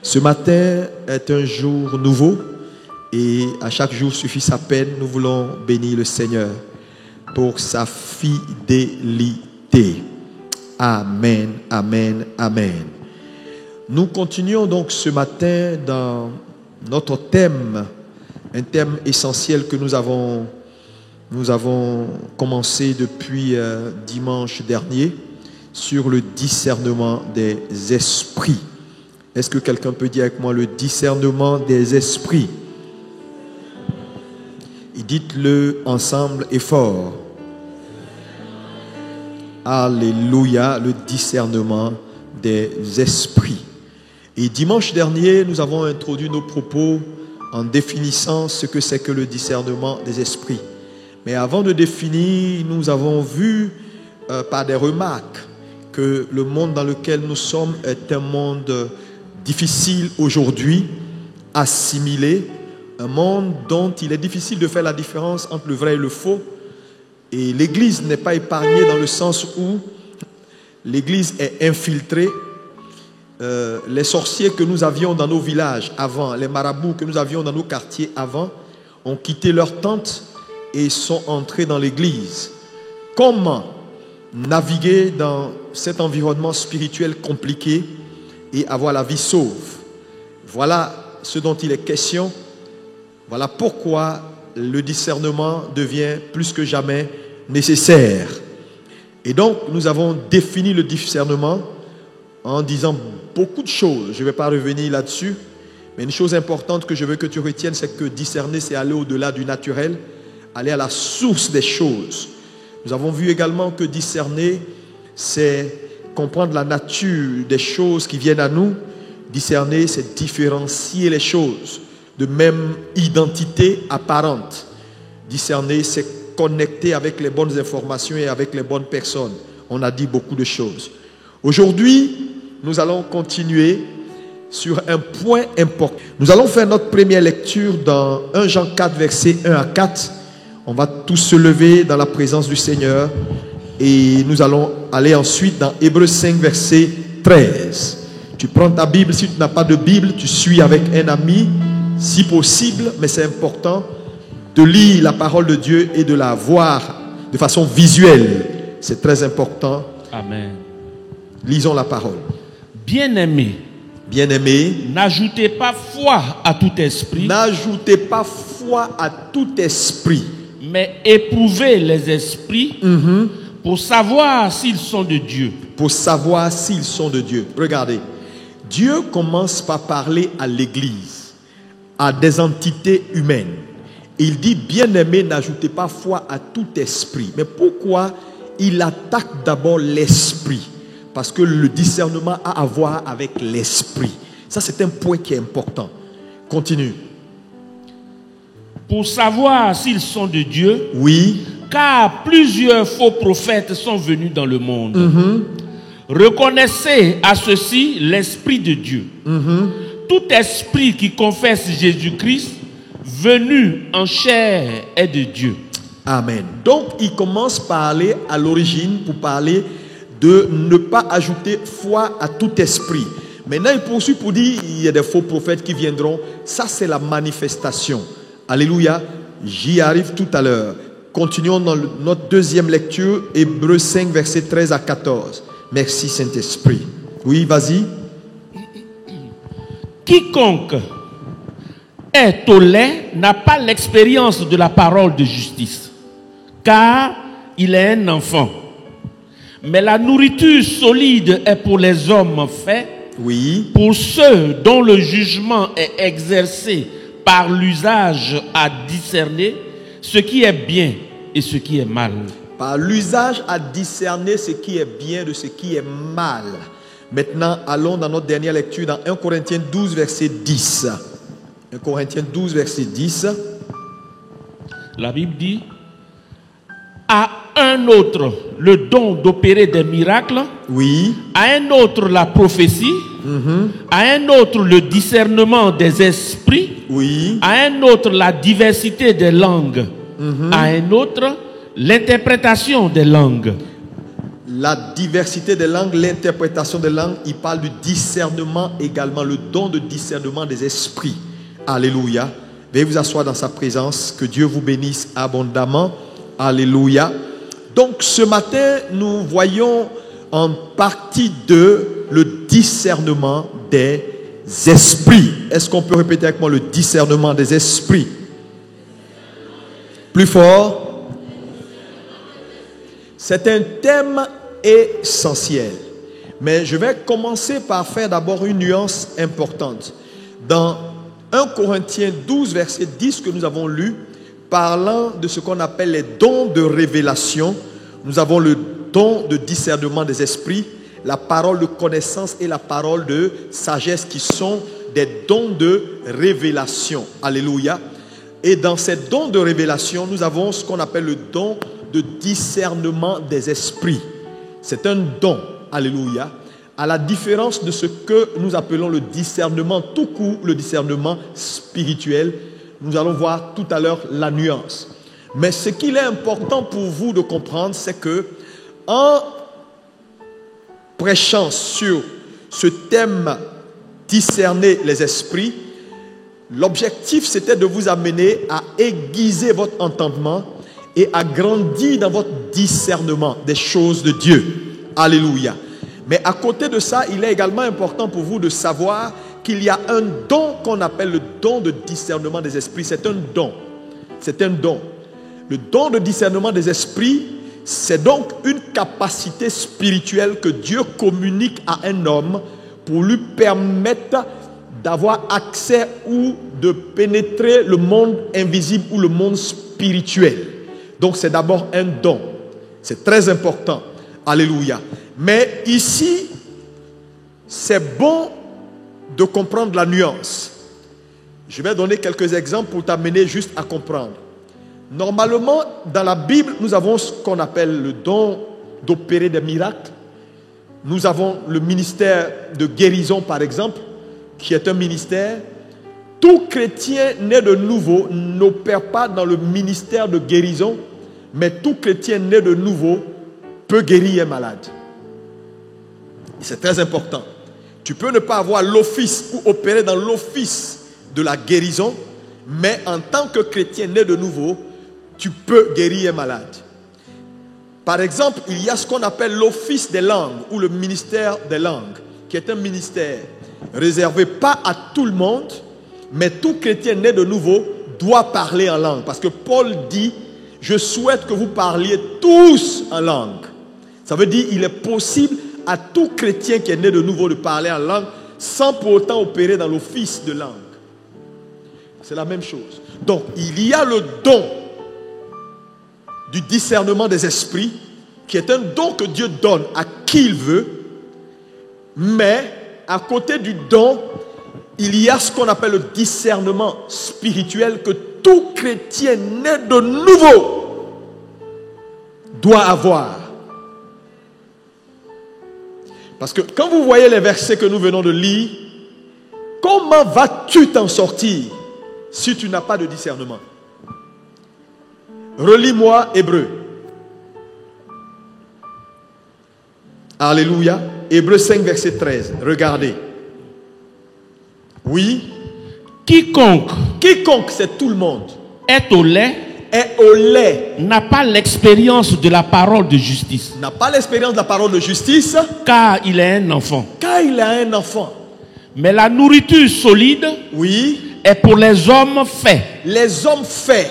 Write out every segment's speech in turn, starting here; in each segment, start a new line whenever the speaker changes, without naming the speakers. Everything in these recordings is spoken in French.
Ce matin est un jour nouveau et à chaque jour suffit sa peine. Nous voulons bénir le Seigneur pour sa fidélité. Amen, amen, amen. Nous continuons donc ce matin dans notre thème, un thème essentiel que nous avons commencé depuis dimanche dernier sur le discernement des esprits. Est-ce que quelqu'un peut dire avec moi le discernement des esprits? Et dites-le ensemble et fort. Alléluia, le discernement des esprits. Et dimanche dernier, nous avons introduit nos propos en définissant ce que c'est que le discernement des esprits. Mais avant de définir, nous avons vu par des remarques que le monde dans lequel nous sommes est un monde difficile aujourd'hui, assimilé, un monde dont il est difficile de faire la différence entre le vrai et le faux. Et l'Église n'est pas épargnée dans le sens où l'Église est infiltrée. Les sorciers que nous avions dans nos villages avant, les marabouts que nous avions dans nos quartiers avant, ont quitté leur tente et sont entrés dans l'Église. Comment naviguer dans cet environnement spirituel compliqué et avoir la vie sauve? Voilà ce dont il est question. Voilà pourquoi le discernement devient plus que jamais nécessaire. Et donc, nous avons défini le discernement en disant beaucoup de choses. Je ne vais pas revenir là-dessus, mais une chose importante que je veux que tu retiennes, c'est que discerner, c'est aller au-delà du naturel, aller à la source des choses. Nous avons vu également que discerner, c'est comprendre la nature des choses qui viennent à nous. Discerner, c'est différencier les choses de même identité apparente. Discerner, c'est connecter avec les bonnes informations et avec les bonnes personnes. On a dit beaucoup de choses. Aujourd'hui, nous allons continuer sur un point important. Nous allons faire notre première lecture dans 1 Jean 4, versets 1 à 4. On va tous se lever dans la présence du Seigneur et nous allons aller ensuite dans Hébreux 5, verset 13. Tu prends ta Bible, si tu n'as pas de Bible, tu suis avec un ami, si possible, mais c'est important de lire la parole de Dieu et de la voir de façon visuelle. C'est très important.
Amen.
Lisons la parole.
Bien-aimés,
n'ajoutez
pas foi à tout esprit.
N'ajoutez pas foi à tout esprit.
Mais éprouvez les esprits pour savoir s'ils sont de Dieu.
Pour savoir s'ils sont de Dieu. Regardez, Dieu commence par parler à l'Église, à des entités humaines. Il dit, bien-aimés, n'ajoutez pas foi à tout esprit. Mais pourquoi il attaque d'abord l'esprit? Parce que le discernement a à voir avec l'esprit. Ça, c'est un point qui est important. Continue.
Pour savoir s'ils sont de Dieu.
Oui.
Car plusieurs faux prophètes sont venus dans le monde. Reconnaissez à ceci l'Esprit de Dieu. Tout esprit qui confesse Jésus-Christ venu en chair est de Dieu.
Amen. Donc, il commence par aller à l'origine pour parler de ne pas ajouter foi à tout esprit. Maintenant, il poursuit pour dire il y a des faux prophètes qui viendront. Ça, c'est la manifestation. Alléluia. J'y arrive tout à l'heure. Continuons dans notre deuxième lecture, Hébreux 5, versets 13 à 14. Merci, Saint-Esprit. Oui, vas-y.
Quiconque est au lait n'a pas l'expérience de la parole de justice, car il est un enfant. Mais la nourriture solide est pour les hommes faits,
oui,
pour ceux dont le jugement est exercé par l'usage à discerner ce qui est bien et ce qui est mal.
Par l'usage à discerner ce qui est bien de ce qui est mal. Maintenant, allons dans notre dernière lecture dans 1 Corinthiens 12, verset 10. 1 Corinthiens 12, verset 10.
La Bible dit, à un autre le don d'opérer des miracles,
oui,
à un autre la prophétie, à un autre le discernement des esprits,
oui,
à un autre la diversité des langues, à un autre l'interprétation des langues.
la diversité des langues, l'interprétation des langues, il parle du discernement également, le don de discernement des esprits. Alléluia. Veuillez vous asseoir dans sa présence. Que Dieu vous bénisse abondamment. Alléluia. Donc ce matin, nous voyons en partie 2 le discernement des esprits. Est-ce qu'on peut répéter avec moi le discernement des esprits? Plus fort. C'est un thème essentiel. Mais je vais commencer par faire d'abord une nuance importante. Dans 1 Corinthiens 12, verset 10 que nous avons lu, parlant de ce qu'on appelle les dons de révélation, nous avons le don de discernement des esprits, la parole de connaissance et la parole de sagesse qui sont des dons de révélation. Alléluia. Et dans ces dons de révélation, nous avons ce qu'on appelle le don de discernement des esprits. C'est un don. Alléluia. À la différence de ce que nous appelons le discernement tout court, le discernement spirituel, nous allons voir tout à l'heure la nuance. Mais ce qu'il est important pour vous de comprendre, c'est que en prêchant sur ce thème discerner les esprits, l'objectif c'était de vous amener à aiguiser votre entendement et à grandir dans votre discernement des choses de Dieu. Alléluia. Mais à côté de ça, il est également important pour vous de savoir qu'il y a un don qu'on appelle le don de discernement des esprits. C'est un don. C'est un don. Le don de discernement des esprits, c'est donc une capacité spirituelle que Dieu communique à un homme pour lui permettre d'avoir accès ou de pénétrer le monde invisible ou le monde spirituel. Donc c'est d'abord un don. C'est très important. Alléluia. Mais ici, c'est bon de comprendre la nuance. Je vais donner quelques exemples pour t'amener juste à comprendre. Normalement, dans la Bible, nous avons ce qu'on appelle le don d'opérer des miracles. Nous avons le ministère de guérison, par exemple, qui est un ministère. Tout chrétien né de nouveau n'opère pas dans le ministère de guérison, mais tout chrétien né de nouveau peut guérir un malade. C'est très important. Tu peux ne pas avoir l'office ou opérer dans l'office de la guérison, mais en tant que chrétien né de nouveau, tu peux guérir un malade. Par exemple, il y a ce qu'on appelle l'office des langues ou le ministère des langues, qui est un ministère réservé pas à tout le monde, mais tout chrétien né de nouveau doit parler en langue. Parce que Paul dit, je souhaite que vous parliez tous en langue. Ça veut dire qu'il est possible à tout chrétien qui est né de nouveau de parler en langue sans pour autant opérer dans l'office de langue. C'est la même chose. Donc, il y a le don du discernement des esprits qui est un don que Dieu donne à qui il veut. Mais, à côté du don, il y a ce qu'on appelle le discernement spirituel que tout chrétien né de nouveau doit avoir. Parce que quand vous voyez les versets que nous venons de lire, comment vas-tu t'en sortir si tu n'as pas de discernement? Relis-moi Hébreux. Alléluia. Hébreux 5, verset 13. Regardez. Oui.
Quiconque
c'est tout le monde,
est au lait, n'a pas l'expérience de la parole de justice.
N'a pas l'expérience de la parole de justice.
Car il est un enfant. Mais la nourriture solide,
oui,
est pour les hommes faits.
Les hommes faits.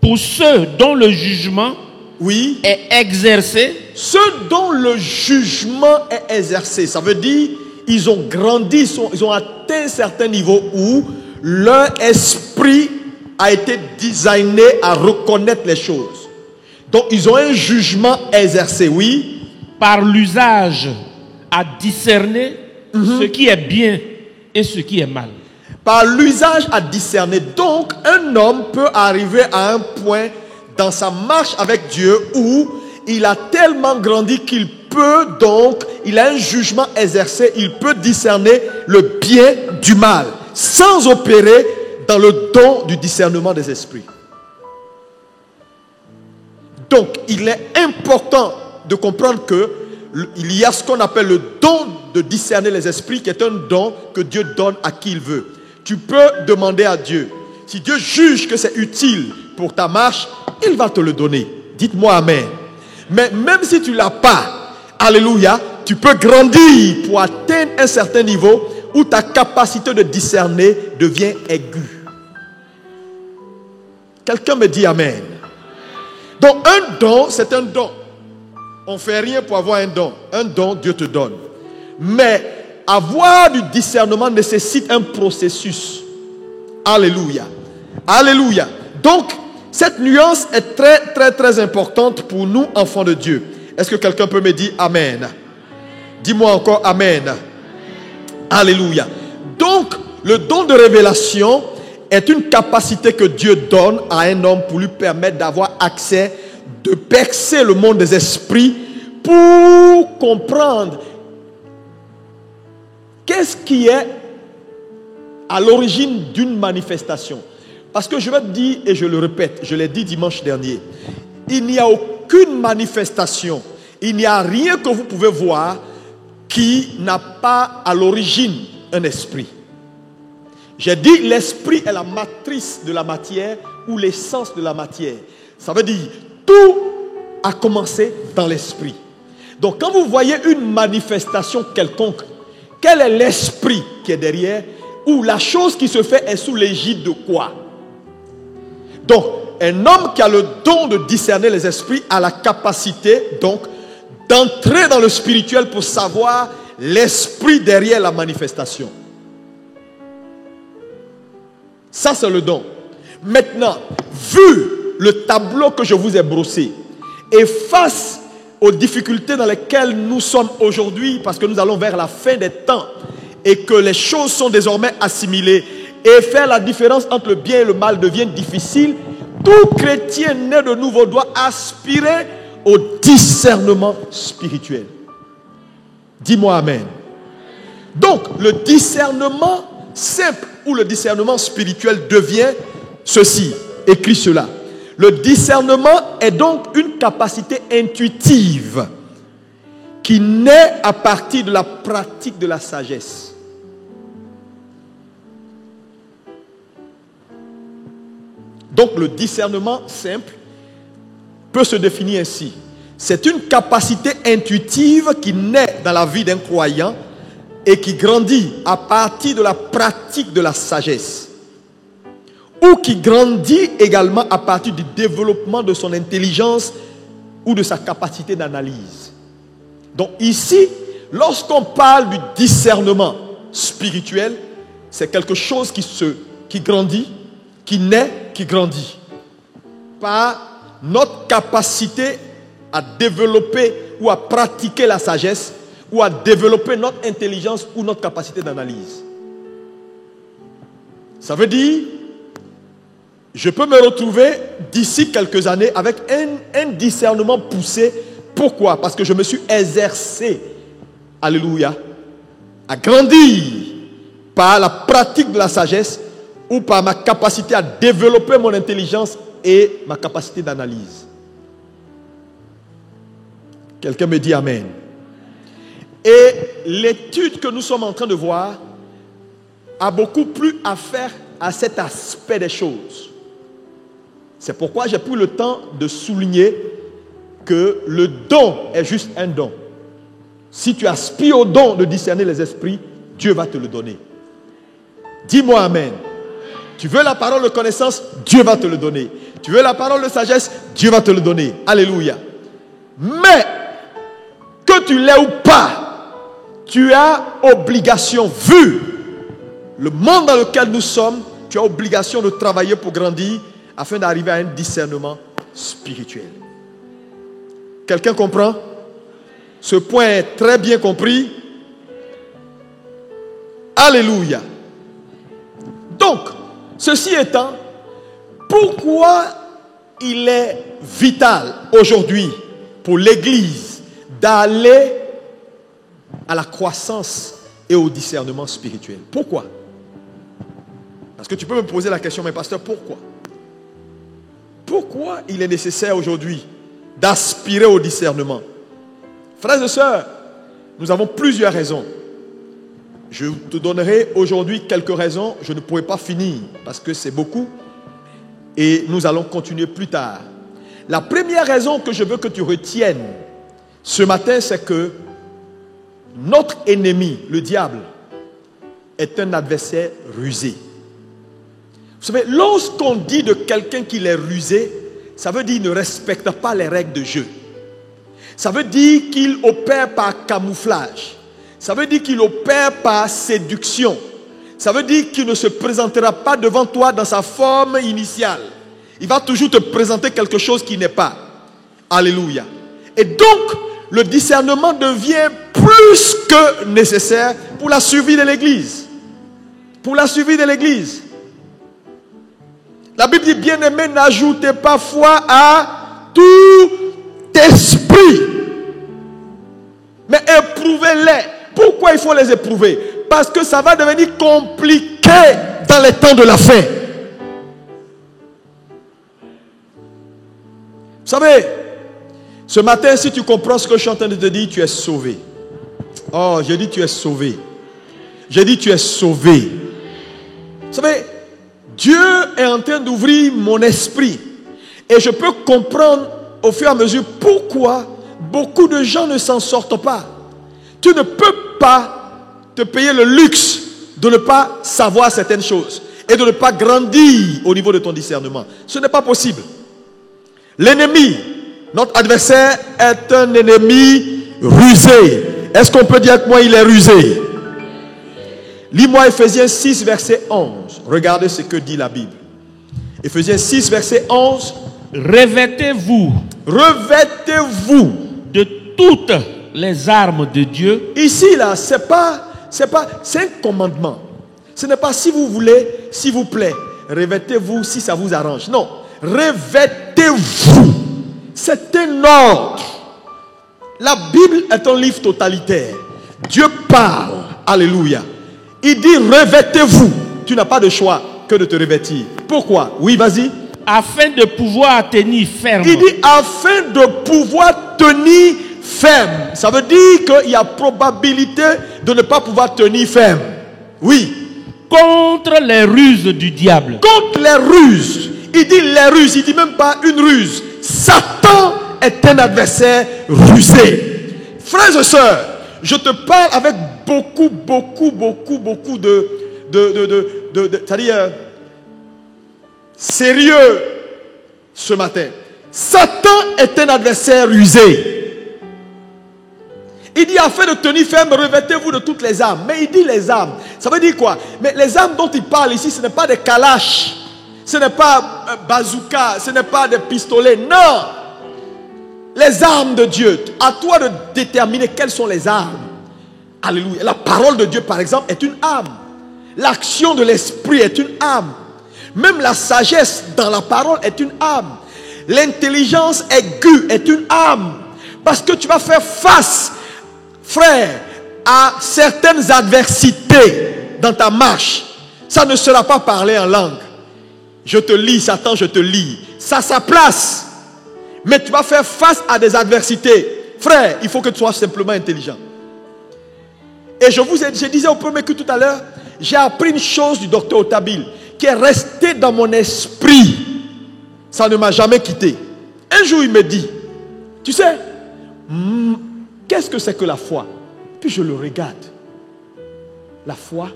Pour ceux dont le jugement,
oui,
est exercé.
Ceux dont le jugement est exercé. Ça veut dire ils ont grandi, ils ont atteint un certain niveau où leur esprit a été designé à reconnaître les choses. Donc ils ont un jugement exercé, oui.
Par l'usage à discerner ce qui est bien et ce qui est mal.
Par l'usage à discerner. Donc un homme peut arriver à un point dans sa marche avec Dieu où il a tellement grandi qu'il peut donc, il a un jugement exercé, il peut discerner le bien du mal sans opérer dans le don du discernement des esprits. Donc, il est important de comprendre que il y a ce qu'on appelle le don de discerner les esprits, qui est un don que Dieu donne à qui il veut. Tu peux demander à Dieu. Si Dieu juge que c'est utile pour ta marche, il va te le donner. Dites-moi amen. Mais même si tu ne l'as pas, alléluia, tu peux grandir pour atteindre un certain niveau où ta capacité de discerner devient aiguë. Quelqu'un me dit amen. Donc un don, c'est un don. On ne fait rien pour avoir un don. Un don, Dieu te donne. Mais avoir du discernement nécessite un processus. Alléluia. Alléluia. Donc, cette nuance est très, très, très importante pour nous, enfants de Dieu. Est-ce que quelqu'un peut me dire amen? Dis-moi encore amen. Alléluia. Donc, le don de révélation est une capacité que Dieu donne à un homme pour lui permettre d'avoir accès, de percer le monde des esprits pour comprendre qu'est-ce qui est à l'origine d'une manifestation. Parce que je vais te dire, et je le répète, je l'ai dit dimanche dernier, il n'y a aucune manifestation, il n'y a rien que vous pouvez voir qui n'a pas à l'origine un esprit. J'ai dit l'esprit est la matrice de la matière ou l'essence de la matière. Ça veut dire tout a commencé dans l'esprit. Donc quand vous voyez une manifestation quelconque, quel est l'esprit qui est derrière, ou la chose qui se fait est sous l'égide de quoi? Donc un homme qui a le don de discerner les esprits a la capacité donc d'entrer dans le spirituel pour savoir l'esprit derrière la manifestation. Ça, c'est le don. Maintenant, vu le tableau que je vous ai brossé, et face aux difficultés dans lesquelles nous sommes aujourd'hui, parce que nous allons vers la fin des temps, et que les choses sont désormais assimilées, et faire la différence entre le bien et le mal devient difficile, tout chrétien né de nouveau doit aspirer au discernement spirituel. Dis-moi amen. Donc, le discernement simple ou le discernement spirituel devient ceci. Écris cela. Le discernement est donc une capacité intuitive qui naît à partir de la pratique de la sagesse. Donc, le discernement simple peut se définir ainsi. C'est une capacité intuitive qui naît dans la vie d'un croyant et qui grandit à partir de la pratique de la sagesse. Ou qui grandit également à partir du développement de son intelligence ou de sa capacité d'analyse. Donc ici, lorsqu'on parle du discernement spirituel, c'est quelque chose qui grandit, qui naît, qui grandit. Par notre capacité à développer ou à pratiquer la sagesse, ou à développer notre intelligence ou notre capacité d'analyse. Ça veut dire, je peux me retrouver d'ici quelques années avec un discernement poussé. Pourquoi? Parce que je me suis exercé, alléluia, à grandir par la pratique de la sagesse ou par ma capacité à développer mon intelligence et ma capacité d'analyse. Quelqu'un me dit amen. Et l'étude que nous sommes en train de voir a beaucoup plus à faire à cet aspect des choses. C'est pourquoi j'ai pris le temps de souligner que le don est juste un don. Si tu aspires au don de discerner les esprits, Dieu va te le donner. Dis-moi amen. Tu veux la parole de connaissance, Dieu va te le donner. Tu veux la parole de sagesse, Dieu va te le donner. Alléluia. Mais, que tu l'aies ou pas, tu as obligation, vu le monde dans lequel nous sommes, tu as obligation de travailler pour grandir afin d'arriver à un discernement spirituel. Quelqu'un comprend? Ce point est très bien compris. Alléluia. Donc, ceci étant, pourquoi il est vital aujourd'hui pour l'Église d'aller à la croissance et au discernement spirituel? Pourquoi? Parce que tu peux me poser la question, mais pasteur, pourquoi? Pourquoi il est nécessaire aujourd'hui d'aspirer au discernement? Frères et sœurs, nous avons plusieurs raisons. Je te donnerai aujourd'hui quelques raisons. Je ne pourrai pas finir parce que c'est beaucoup. Et nous allons continuer plus tard. La première raison que je veux que tu retiennes ce matin, c'est que notre ennemi, le diable, est un adversaire rusé. Vous savez, lorsqu'on dit de quelqu'un qu'il est rusé, ça veut dire qu'il ne respecte pas les règles de jeu. Ça veut dire qu'il opère par camouflage. Ça veut dire qu'il opère par séduction. Ça veut dire qu'il ne se présentera pas devant toi dans sa forme initiale. Il va toujours te présenter quelque chose qui n'est pas. Alléluia. Et donc, le discernement devient plus que nécessaire pour la survie de l'Église. Pour la survie de l'Église. La Bible dit, bien-aimés, n'ajoutez pas foi à tout esprit. Mais éprouvez-les. Pourquoi il faut les éprouver? Parce que ça va devenir compliqué dans les temps de la fin. Vous savez, ce matin, si tu comprends ce que je suis en train de te dire, tu es sauvé. Oh, j'ai dit tu es sauvé. J'ai dit tu es sauvé. Vous savez, Dieu est en train d'ouvrir mon esprit. Et je peux comprendre au fur et à mesure pourquoi beaucoup de gens ne s'en sortent pas. Tu ne peux pas te payer le luxe de ne pas savoir certaines choses et de ne pas grandir au niveau de ton discernement. Ce n'est pas possible. L'ennemi, notre adversaire, est un ennemi rusé. Est-ce qu'on peut dire avec moi, il est rusé? Lis-moi Ephésiens 6, verset 11. Regardez ce que dit la Bible. Ephésiens 6, verset 11.
Revêtez-vous de toutes les armes de Dieu.
Ici, là, c'est un commandement. Ce n'est pas si vous voulez, s'il vous plaît. Revêtez-vous si ça vous arrange. Non. Revêtez-vous. C'est un ordre. La Bible est un livre totalitaire. Dieu parle. Alléluia. Il dit revêtez-vous. Tu n'as pas de choix que de te revêtir. Pourquoi? Oui, vas-y.
Afin de pouvoir tenir ferme.
Il dit afin de pouvoir tenir ferme. Ça veut dire qu'il y a probabilité de ne pas pouvoir tenir ferme. Oui.
Contre les ruses du diable.
Contre les ruses. Il dit les ruses. Il dit même pas une ruse. Satan est un adversaire rusé. Frères et sœurs, je te parle avec beaucoup de c'est-à-dire sérieux ce matin. Satan est un adversaire rusé. Il dit afin de tenir ferme, revêtez-vous de toutes les armes. Mais il dit les armes. Ça veut dire quoi? Mais les armes dont il parle ici, ce n'est pas des kalash, ce n'est pas bazooka, ce n'est pas des pistolets. Non. Les armes de Dieu. À toi de déterminer quelles sont les armes. Alléluia. La parole de Dieu, par exemple, est une arme. L'action de l'esprit est une arme. Même la sagesse dans la parole est une arme. L'intelligence aiguë est une arme. Parce que tu vas faire face, frère, à certaines adversités dans ta marche. Ça ne sera pas parler en langue. Je te lis, Satan, je te lis. Ça a sa place. Mais tu vas faire face à des adversités. Frère, il faut que tu sois simplement intelligent. Et je disais au premier culte tout à l'heure, j'ai appris une chose du docteur Otabil qui est restée dans mon esprit. Ça ne m'a jamais quitté. Un jour, il me dit, tu sais, qu'est-ce que c'est que la foi? Puis je le regarde. La foi,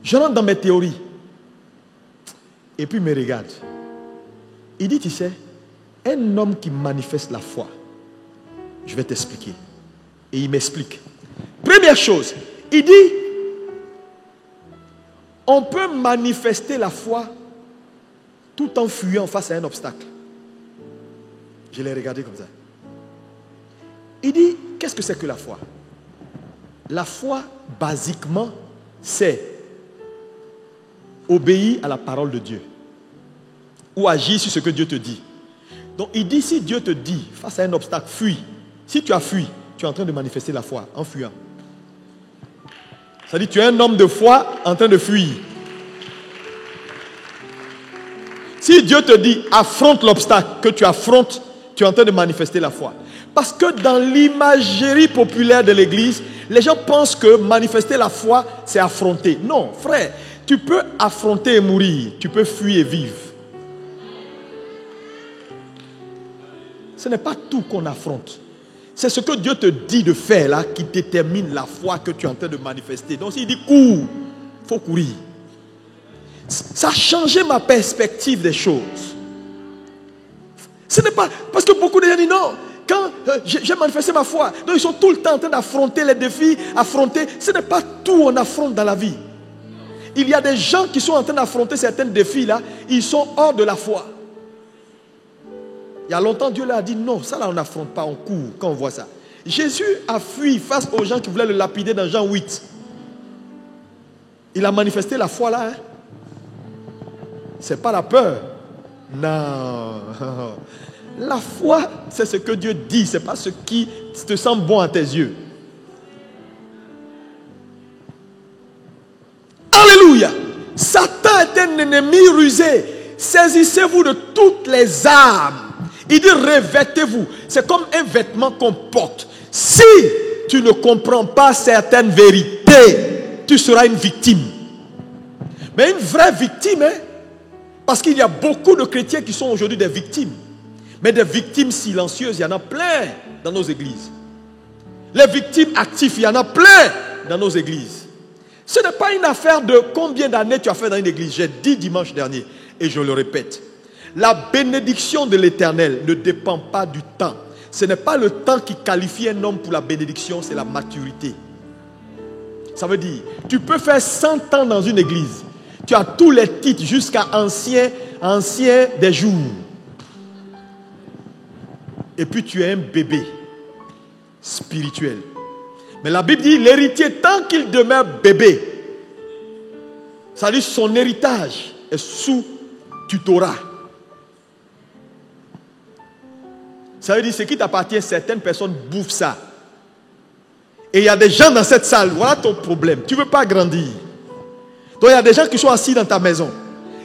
je rentre dans mes théories. Et puis il me regarde. Il dit, tu sais, un homme qui manifeste la foi, je vais t'expliquer. Et il m'explique. Première chose, il dit, on peut manifester la foi tout en fuyant face à un obstacle. Je l'ai regardé comme ça. Il dit, qu'est-ce que c'est que la foi? La foi, basiquement, c'est obéir à la parole de Dieu. Ou agir sur ce que Dieu te dit. Donc il dit, si Dieu te dit, face à un obstacle, fuis. Si tu as fui, tu es en train de manifester la foi en fuyant. Ça dit, tu es un homme de foi en train de fuir. Si Dieu te dit, affronte l'obstacle que tu affrontes, tu es en train de manifester la foi. Parce que dans l'imagerie populaire de l'église, les gens pensent que manifester la foi, c'est affronter. Non, frère, tu peux affronter et mourir. Tu peux fuir et vivre. Ce n'est pas tout qu'on affronte. C'est ce que Dieu te dit de faire là qui détermine la foi que tu es en train de manifester. Donc s'il dit cours, il faut courir. Ça a changé ma perspective des choses. Ce n'est pas... Parce que beaucoup de gens disent non, quand j'ai manifesté ma foi, donc ils sont tout le temps en train d'affronter les défis, affronter. Ce n'est pas tout on affronte dans la vie. Il y a des gens qui sont en train d'affronter certains défis là, ils sont hors de la foi. Il y a longtemps, Dieu leur a dit non, ça là on n'affronte pas, on court quand on voit ça. Jésus a fui face aux gens qui voulaient le lapider dans Jean 8. Il a manifesté la foi là. Hein? C'est pas la peur. Non. La foi, c'est ce que Dieu dit, c'est pas ce qui te semble bon à tes yeux. Alléluia. Satan est un ennemi rusé. Saisissez-vous de toutes les armes. Il dit revêtez-vous. C'est comme un vêtement qu'on porte. Si tu ne comprends pas certaines vérités, tu seras une victime. Mais une vraie victime, hein? Parce qu'il y a beaucoup de chrétiens qui sont aujourd'hui des victimes. Mais des victimes silencieuses, il y en a plein dans nos églises. Les victimes actives, il y en a plein dans nos églises. Ce n'est pas une affaire de combien d'années tu as fait dans une église. J'ai dit dimanche dernier, et je le répète. La bénédiction de l'Éternel ne dépend pas du temps. Ce n'est pas le temps qui qualifie un homme pour la bénédiction, c'est la maturité. Ça veut dire, tu peux faire 100 ans dans une église. Tu as tous les titres jusqu'à ancien des jours. Et puis tu es un bébé spirituel. Mais la Bible dit, l'héritier, tant qu'il demeure bébé, ça veut dire son héritage est sous tutorat. Ça veut dire ce qui t'appartient, certaines personnes bouffent ça. Et il y a des gens dans cette salle, voilà ton problème. Tu ne veux pas grandir. Donc il y a des gens qui sont assis dans ta maison.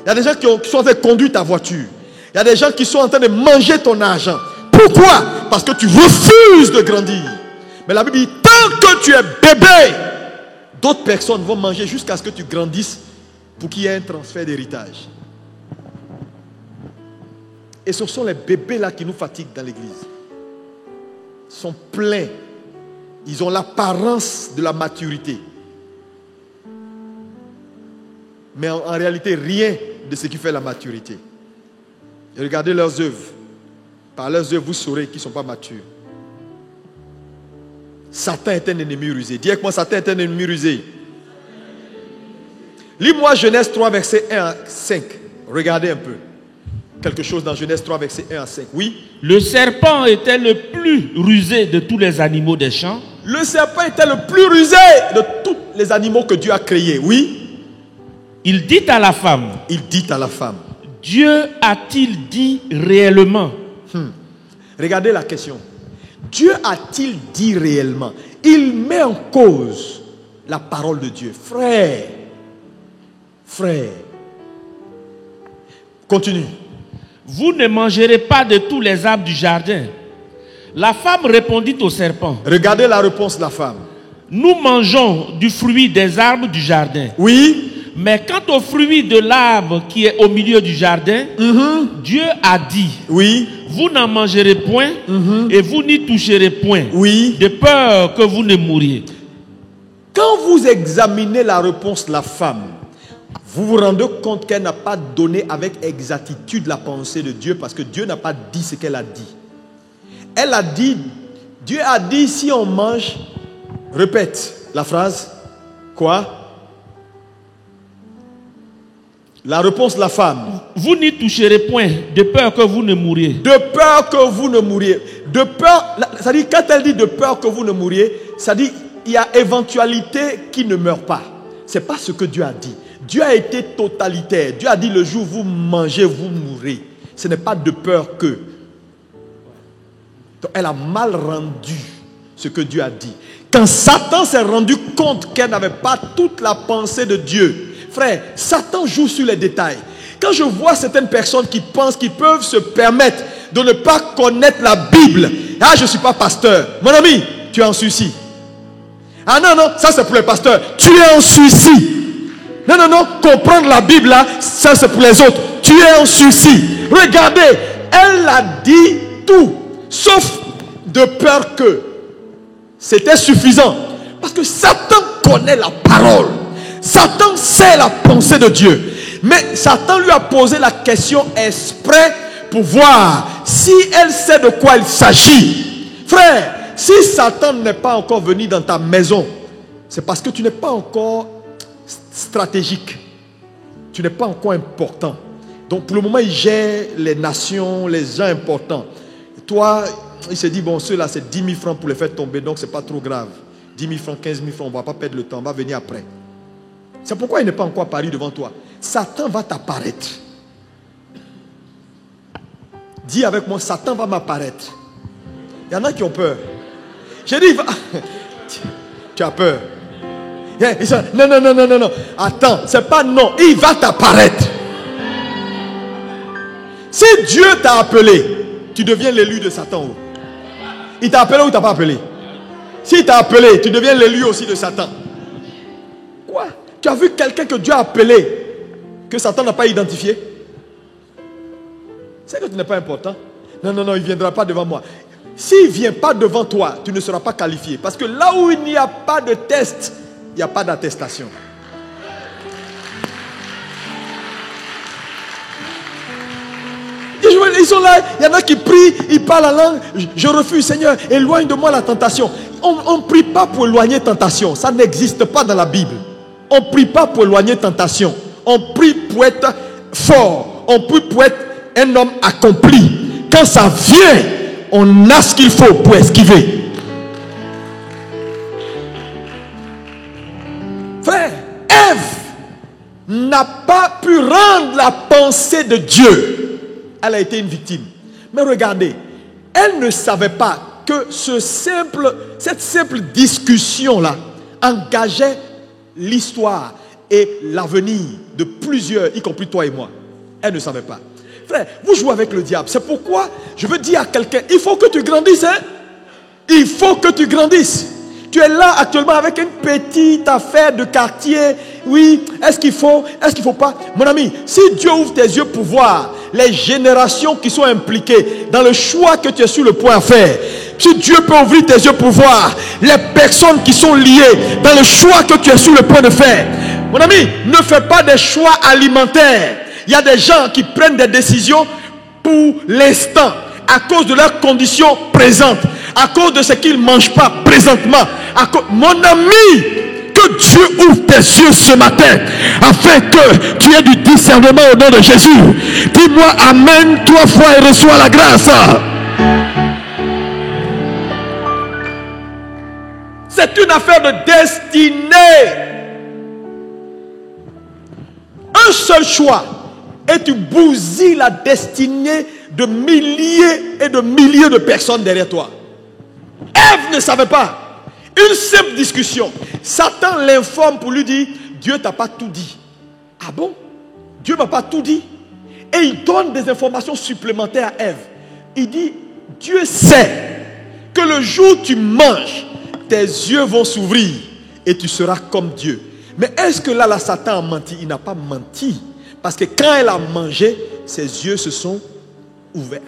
Il y a des gens qui sont en train de conduire ta voiture. Il y a des gens qui sont en train de manger ton argent. Pourquoi? Parce que tu refuses de grandir. Mais la Bible dit, tant que tu es bébé, d'autres personnes vont manger jusqu'à ce que tu grandisses pour qu'il y ait un transfert d'héritage. Et ce sont les bébés là qui nous fatiguent dans l'église. Ils sont pleins. Ils ont l'apparence de la maturité. Mais en réalité, rien de ce qui fait la maturité. Et regardez leurs œuvres. Par leurs œuvres, vous saurez qu'ils ne sont pas matures. Satan est un ennemi rusé. Dis avec moi, Satan est un ennemi rusé. Lis-moi Genèse 3, versets 1 à 5. Regardez un peu. Quelque chose dans Genèse 3, versets 1 à 5. Oui.
Le serpent était le plus rusé de tous les animaux des champs.
Le serpent était le plus rusé de tous les animaux que Dieu a créés. Oui.
Il dit à la femme.
Il dit à la femme.
Dieu a-t-il dit réellement?
Regardez la question. Dieu a-t-il dit réellement? Il met en cause la parole de Dieu. Frère. Continue.
Vous ne mangerez pas de tous les arbres du jardin. La femme répondit au serpent.
Regardez la réponse de la femme.
Nous mangeons du fruit des arbres du jardin.
Oui.
Mais quant au fruit de l'arbre qui est au milieu du jardin, Dieu a dit,
oui,
vous n'en mangerez point et vous n'y toucherez point,
oui,
de peur que vous ne mouriez.
Quand vous examinez la réponse de la femme, vous vous rendez compte qu'elle n'a pas donné avec exactitude la pensée de Dieu parce que Dieu n'a pas dit ce qu'elle a dit. Elle a dit, Dieu a dit si on mange, répète la phrase, quoi? La réponse de la femme.
Vous n'y toucherez point, de peur que vous ne mouriez.
De peur que vous ne mouriez. De peur, ça dit, quand elle dit de peur que vous ne mouriez, ça dit, il y a éventualité qui ne meurt pas. Ce n'est pas ce que Dieu a dit. Dieu a été totalitaire. Dieu a dit, le jour où vous mangez, vous mourrez. Ce n'est pas de peur que. Donc, elle a mal rendu ce que Dieu a dit. Quand Satan s'est rendu compte qu'elle n'avait pas toute la pensée de Dieu, frère, Satan joue sur les détails. Quand je vois certaines personnes qui pensent qu'ils peuvent se permettre de ne pas connaître la Bible. Ah, je ne suis pas pasteur. Mon ami, tu es en suicide. Ah non, non, ça c'est pour les pasteurs. Tu es en suicide. Non, non, non, comprendre la Bible là, ça c'est pour les autres. Tu es en suicide. Regardez, elle a dit tout, sauf de peur que c'était suffisant. Parce que Satan connaît la parole. Satan sait la pensée de Dieu. Mais Satan lui a posé la question exprès pour voir si elle sait de quoi il s'agit. Frère, si Satan n'est pas encore venu dans ta maison, c'est parce que tu n'es pas encore stratégique. Tu n'es pas encore important. Donc pour le moment, il gère les nations, les gens importants. Toi, il se dit, bon, ceux-là, c'est 10 000 francs pour les faire tomber, donc c'est pas trop grave. 10 000 francs, 15 000 francs, on ne va pas perdre le temps, on va venir après. C'est pourquoi il n'est pas encore apparu devant toi. Satan va t'apparaître. Dis avec moi, Satan va m'apparaître. Il y en a qui ont peur. J'ai dit, tu as peur. Non, non, non, non, non, non. Attends, c'est pas non, il va t'apparaître. Si Dieu t'a appelé, tu deviens l'élu de Satan. Il t'a appelé ou il t'a pas appelé? S'il t'a appelé, tu deviens l'élu aussi de Satan. Quoi? Tu as vu quelqu'un que Dieu a appelé, que Satan n'a pas identifié? C'est que tu n'es pas important. Non, non, non, il ne viendra pas devant moi. S'il ne vient pas devant toi, tu ne seras pas qualifié. Parce que là où il n'y a pas de test, il n'y a pas d'attestation. Ils sont là, il y en a qui prient, ils parlent la langue. Je refuse, Seigneur, éloigne de moi la tentation. On ne prie pas pour éloigner tentation. Ça n'existe pas dans la Bible. On ne prie pas pour éloigner tentation. On prie pour être fort. On prie pour être un homme accompli. Quand ça vient, on a ce qu'il faut pour esquiver. Frère, Ève n'a pas pu rendre la pensée de Dieu. Elle a été une victime. Mais regardez, elle ne savait pas que cette simple discussion-là engageait l'histoire et l'avenir de plusieurs, y compris toi et moi. Elle ne savait pas. Frère, vous jouez avec le diable. C'est pourquoi je veux dire à quelqu'un, il faut que tu grandisses. Hein? Il faut que tu grandisses. Tu es là actuellement avec une petite affaire de quartier. Oui, est-ce qu'il faut pas? Mon ami, si Dieu ouvre tes yeux pour voir les générations qui sont impliquées dans le choix que tu es sur le point de faire, si Dieu peut ouvrir tes yeux pour voir les personnes qui sont liées dans le choix que tu es sur le point de faire, mon ami, ne fais pas des choix alimentaires. Il y a des gens qui prennent des décisions pour l'instant, à cause de leurs conditions présentes, à cause de ce qu'ils ne mangent pas présentement. Mon ami, que Dieu ouvre tes yeux ce matin, afin que tu aies du discernement au nom de Jésus. Dis-moi Amen 3 fois et reçois la grâce. C'est une affaire de destinée. Un seul choix et tu bousilles la destinée de milliers et de milliers de personnes derrière toi. Ève ne savait pas. Une simple discussion. Satan l'informe pour lui dire, Dieu t'a pas tout dit. Ah bon? Dieu m'a pas tout dit. Et il donne des informations supplémentaires à Ève. Il dit, Dieu sait que le jour où tu manges, tes yeux vont s'ouvrir et tu seras comme Dieu. Mais est-ce que là, Satan a menti? Il n'a pas menti. Parce que quand elle a mangé, ses yeux se sont ouverts.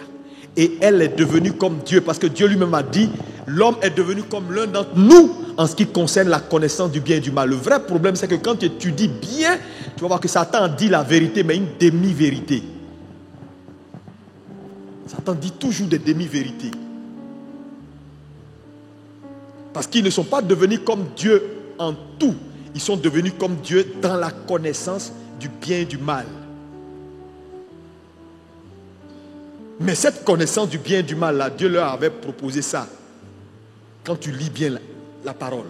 Et elle est devenue comme Dieu. Parce que Dieu lui-même a dit, l'homme est devenu comme l'un d'entre nous en ce qui concerne la connaissance du bien et du mal. Le vrai problème, c'est que quand tu étudies bien, tu vas voir que Satan dit la vérité, mais une demi-vérité. Satan dit toujours des demi-vérités. Parce qu'ils ne sont pas devenus comme Dieu en tout. Ils sont devenus comme Dieu dans la connaissance du bien et du mal. Mais cette connaissance du bien et du mal, là, Dieu leur avait proposé ça. Quand tu lis bien la parole.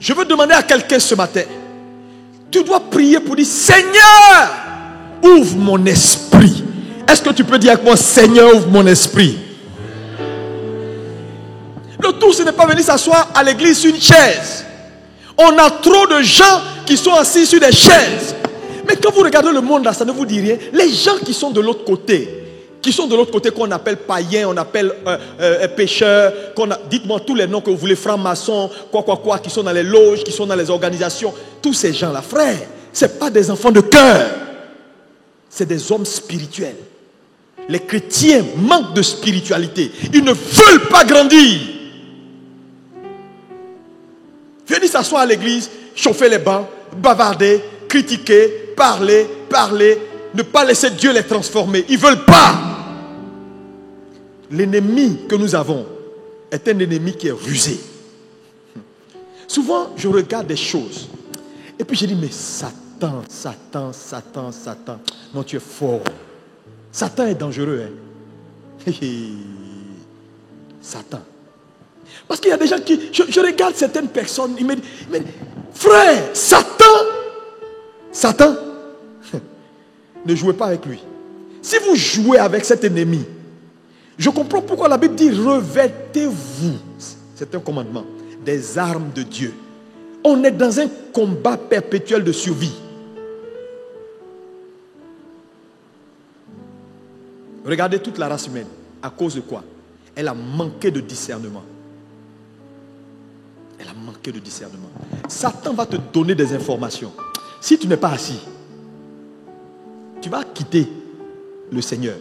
Je veux demander à quelqu'un ce matin. Tu dois prier pour dire, Seigneur, ouvre mon esprit. Est-ce que tu peux dire avec moi, Seigneur, ouvre mon esprit? Le tout, ce n'est pas venir s'asseoir à l'église sur une chaise. On a trop de gens qui sont assis sur des chaises. Mais quand vous regardez le monde là, ça ne vous dit rien. Les gens qui sont de l'autre côté, qu'on appelle païens, on appelle pécheurs, dites-moi tous les noms que vous voulez, francs-maçons, quoi, qui sont dans les loges, qui sont dans les organisations, tous ces gens-là, frère, ce n'est pas des enfants de cœur, c'est des hommes spirituels. Les chrétiens manquent de spiritualité, ils ne veulent pas grandir. Venez s'asseoir à l'église, chauffer les bancs, bavarder, critiquer, parler, ne pas laisser Dieu les transformer. Ils ne veulent pas. L'ennemi que nous avons est un ennemi qui est rusé. Souvent, je regarde des choses et puis je dis, mais Satan. Non, tu es fort. Satan est dangereux. Hein? Satan. Parce qu'il y a des gens qui... Je regarde certaines personnes, ils me disent, frère, Satan, ne jouez pas avec lui. Si vous jouez avec cet ennemi, je comprends pourquoi la Bible dit revêtez-vous, c'est un commandement, des armes de Dieu. On est dans un combat perpétuel de survie. Regardez toute la race humaine. À cause de quoi? Elle a manqué de discernement. Elle a manqué de discernement. Satan va te donner des informations. Si tu n'es pas assis, tu vas quitter le Seigneur.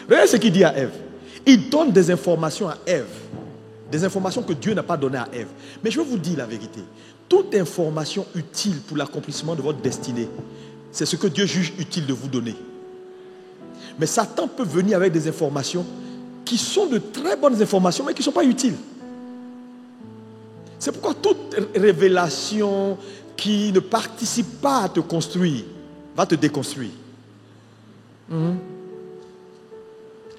Regardez ce qu'il dit à Ève. Il donne des informations à Ève. Des informations que Dieu n'a pas données à Ève. Mais je vais vous dire la vérité. Toute information utile pour l'accomplissement de votre destinée, c'est ce que Dieu juge utile de vous donner. Mais Satan peut venir avec des informations qui sont de très bonnes informations, mais qui ne sont pas utiles. C'est pourquoi toute révélation qui ne participe pas à te construire va te déconstruire. Il ne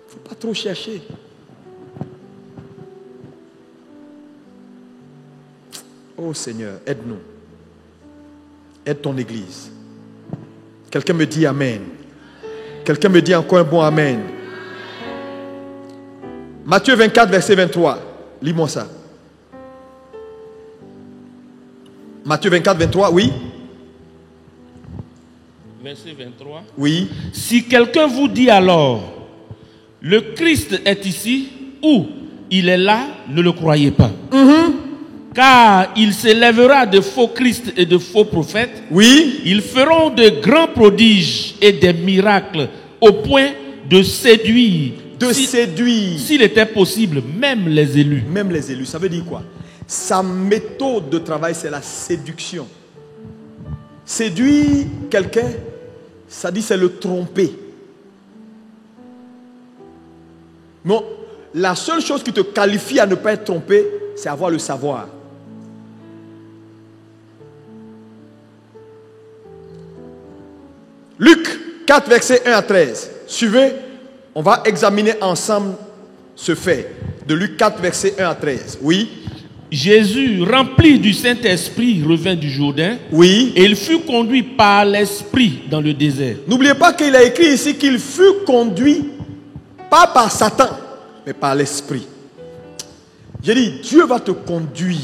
faut pas trop chercher. Oh Seigneur, aide-nous. Aide ton Église. Quelqu'un me dit Amen. Quelqu'un me dit encore un bon Amen. Matthieu 24, verset 23. Lis-moi ça. Matthieu 24, 23, oui.
Verset 23.
Oui.
Si quelqu'un vous dit alors, le Christ est ici ou il est là, ne le croyez pas. Car il s'élèvera de faux Christ et de faux prophètes.
Oui.
Ils feront de grands prodiges et des miracles au point de séduire. S'il était possible, même les élus.
Même les élus. Ça veut dire quoi? Sa méthode de travail, c'est la séduction. Séduire quelqu'un, ça dit c'est le tromper. Non, la seule chose qui te qualifie à ne pas être trompé, c'est avoir le savoir. Luc 4, verset 1 à 13. Suivez, on va examiner ensemble ce fait. De Luc 4, verset 1 à 13. Oui.
Jésus, rempli du Saint-Esprit, revint du Jourdain.
Oui.
Et il fut conduit par l'Esprit dans le désert.
N'oubliez pas qu'il a écrit ici qu'il fut conduit, pas par Satan, mais par l'Esprit. J'ai dit, Dieu va te conduire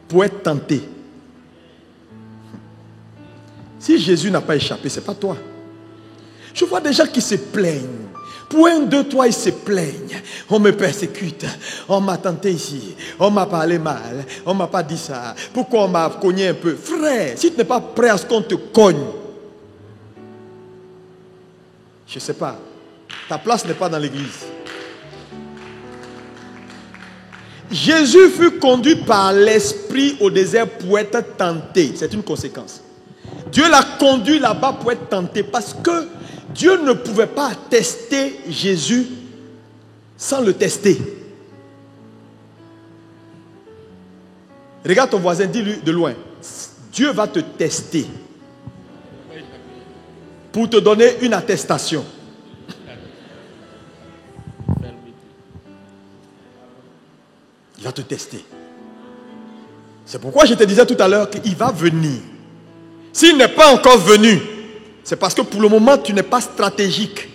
pour être tenté. Si Jésus n'a pas échappé, ce n'est pas toi. Je vois des gens qui se plaignent. Pour 1, 2, 3, ils se plaignent. On me persécute. On m'a tenté ici. On m'a parlé mal. On m'a pas dit ça. Pourquoi on m'a cogné un peu? Frère, si tu n'es pas prêt à ce qu'on te cogne, je ne sais pas. Ta place n'est pas dans l'église. Jésus fut conduit par l'Esprit au désert pour être tenté. C'est une conséquence. Dieu l'a conduit là-bas pour être tenté parce que Dieu ne pouvait pas tester Jésus sans le tester. Regarde ton voisin, dis-lui de loin. Dieu va te tester pour te donner une attestation. Il va te tester. C'est pourquoi je te disais tout à l'heure qu'il va venir. S'il n'est pas encore venu, c'est parce que pour le moment, tu n'es pas stratégique.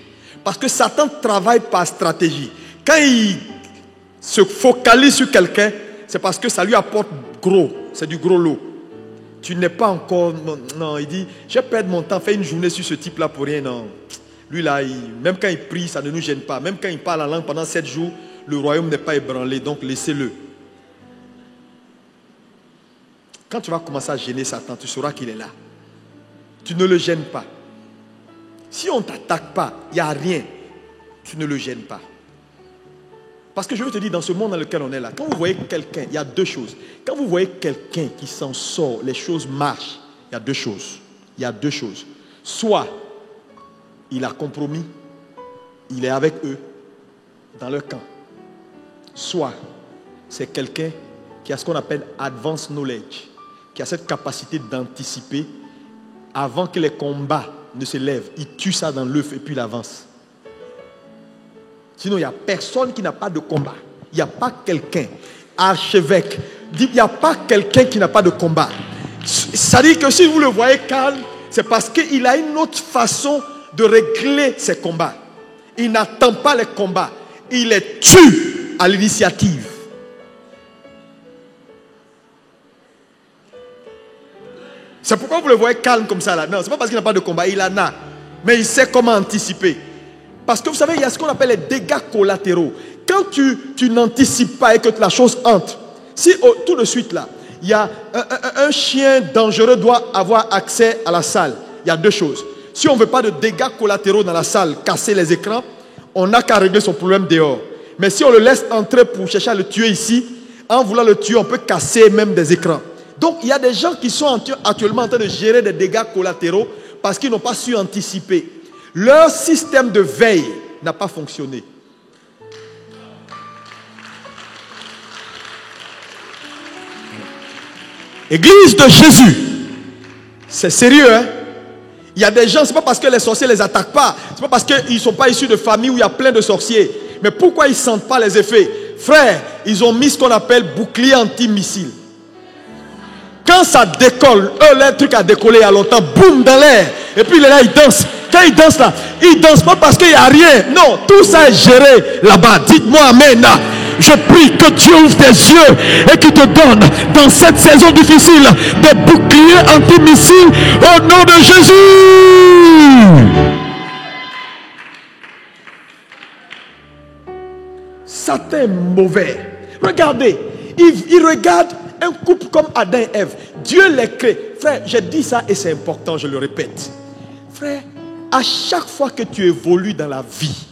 Parce que Satan travaille par stratégie. Quand il se focalise sur quelqu'un, c'est parce que ça lui apporte gros. C'est du gros lot. tu n'es pas encore... Non, il dit, je vais perdre mon temps, faire une journée sur ce type-là pour rien, non. Lui là, même quand il prie, ça ne nous gêne pas. Même quand il parle en langue pendant 7 jours, le royaume n'est pas ébranlé, donc laissez-le. Quand tu vas commencer à gêner Satan, tu sauras qu'il est là. Tu ne le gênes pas. Si on ne t'attaque pas, il n'y a rien, tu ne le gênes pas. Parce que je veux te dire, dans ce monde dans lequel on est là, quand vous voyez quelqu'un, il y a deux choses. Quand vous voyez quelqu'un qui s'en sort, les choses marchent, il y a deux choses. Il y a deux choses. Soit il a compromis, il est avec eux, dans leur camp. Soit c'est quelqu'un qui a ce qu'on appelle advanced knowledge, qui a cette capacité d'anticiper avant que les combats ne se lèvent. Il tue ça dans l'œuf et puis il avance. Sinon, il n'y a personne qui n'a pas de combat. Il n'y a pas quelqu'un, archevêque, il n'y a pas quelqu'un qui n'a pas de combat. Ça dit que si vous le voyez calme, c'est parce qu'il a une autre façon de régler ses combats. Il n'attend pas les combats. Il les tue à l'initiative. C'est pourquoi vous le voyez calme comme ça là. Non, ce n'est pas parce qu'il n'a pas de combat, il en a. Mais il sait comment anticiper. Parce que vous savez, il y a ce qu'on appelle les dégâts collatéraux. Quand tu n'anticipes pas et que la chose entre, si tout de suite là, il y a un chien dangereux doit avoir accès à la salle, il y a deux choses. Si on ne veut pas de dégâts collatéraux dans la salle, casser les écrans, on n'a qu'à régler son problème dehors. Mais si on le laisse entrer pour chercher à le tuer ici, en voulant le tuer, on peut casser même des écrans. Donc il y a des gens qui sont actuellement en train de gérer des dégâts collatéraux parce qu'ils n'ont pas su anticiper. Leur système de veille n'a pas fonctionné. Église de Jésus, c'est sérieux, hein? Il y a des gens, c'est pas parce que les sorciers les attaquent pas, c'est pas parce qu'ils ne sont pas issus de familles où il y a plein de sorciers, mais pourquoi ils ne sentent pas les effets? Frère, ils ont mis ce qu'on appelle bouclier anti-missile. Quand ça décolle, leur truc a décollé il y a longtemps, boum, dans l'air, et puis là, ils dansent. Quand ils dansent là, ils ne dansent pas parce qu'il n'y a rien. Non, tout ça est géré là-bas. Dites-moi amen. Je prie que Dieu ouvre tes yeux et qu'il te donne dans cette saison difficile des boucliers anti-missiles au nom de Jésus. Satan est mauvais. Regardez, il regarde un couple comme Adam et Ève. Dieu les crée. Frère, j'ai dit ça et c'est important, je le répète. Frère, à chaque fois que tu évolues dans la vie,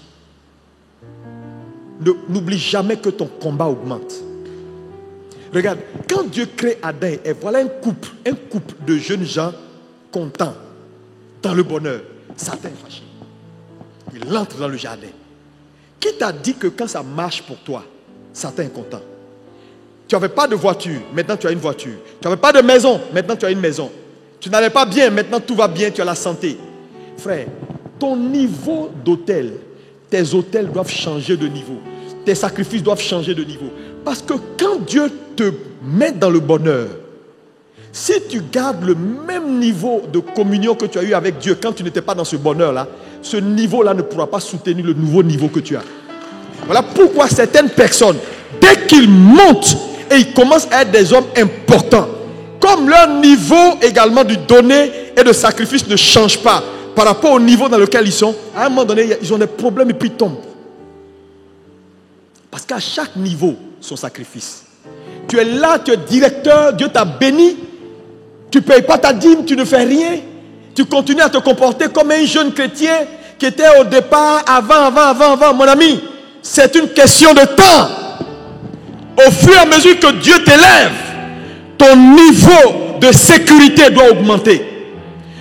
n'oublie jamais que ton combat augmente. Regarde, quand Dieu crée Adam et Ève, voilà un couple de jeunes gens contents, dans le bonheur. Satan est fâché. Il entre dans le jardin. Qui t'a dit que quand ça marche pour toi, Satan est content? Tu n'avais pas de voiture, maintenant tu as une voiture. Tu n'avais pas de maison, maintenant tu as une maison. Tu n'allais pas bien, maintenant tout va bien, tu as la santé. Frère, ton niveau d'autel, tes autels doivent changer de niveau. Tes sacrifices doivent changer de niveau. Parce que quand Dieu te met dans le bonheur, si tu gardes le même niveau de communion que tu as eu avec Dieu quand tu n'étais pas dans ce bonheur-là, ce niveau-là ne pourra pas soutenir le nouveau niveau que tu as. Voilà pourquoi certaines personnes, dès qu'ils montent et ils commencent à être des hommes importants, comme leur niveau également de donner et de sacrifice ne change pas par rapport au niveau dans lequel ils sont, à un moment donné, ils ont des problèmes et puis ils tombent. Parce qu'à chaque niveau, son sacrifice. Tu es là, tu es directeur, Dieu t'a béni, tu ne payes pas ta dîme, tu ne fais rien, tu continues à te comporter comme un jeune chrétien qui était au départ, avant, mon ami. C'est une question de temps. Au fur et à mesure que Dieu t'élève, ton niveau de sécurité doit augmenter.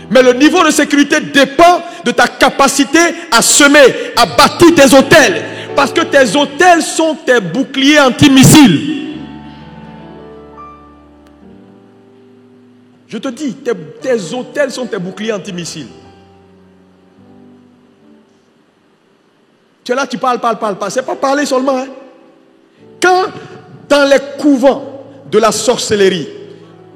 Mais le niveau de sécurité dépend de ta capacité à semer, à bâtir tes autels. Parce que tes autels sont tes boucliers anti-missiles. Je te dis, tes autels sont tes boucliers anti-missiles. Tu es là, tu parles. C'est pas parler seulement. Hein. Quand dans les couvents de la sorcellerie,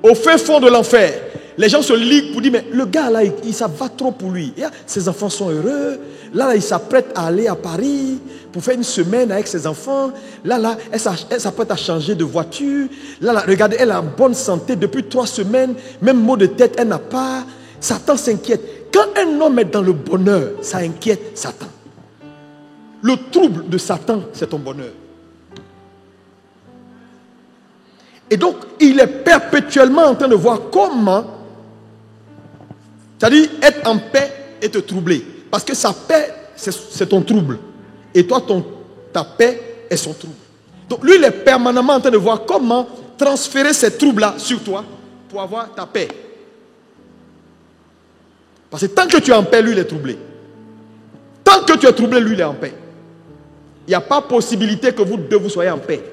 au fin fond de l'enfer, les gens se liguent pour dire, mais le gars là, ça va trop pour lui. Ses enfants sont heureux. Là, il s'apprête à aller à Paris pour faire une semaine avec ses enfants. Là, elle s'apprête à changer de voiture. Là, regardez, elle est en bonne santé depuis 3 semaines. Même mot de tête, elle n'a pas. Satan s'inquiète. Quand un homme est dans le bonheur, ça inquiète Satan. Le trouble de Satan, c'est ton bonheur. Et donc, il est perpétuellement en train de voir comment, c'est-à-dire être en paix et te troubler. Parce que sa paix, c'est ton trouble. Et toi, ta paix est son trouble. Donc, lui, il est permanemment en train de voir comment transférer ces troubles-là sur toi pour avoir ta paix. Parce que tant que tu es en paix, lui, il est troublé. Tant que tu es troublé, lui, il est en paix. Il n'y a pas possibilité que vous deux vous soyez en paix.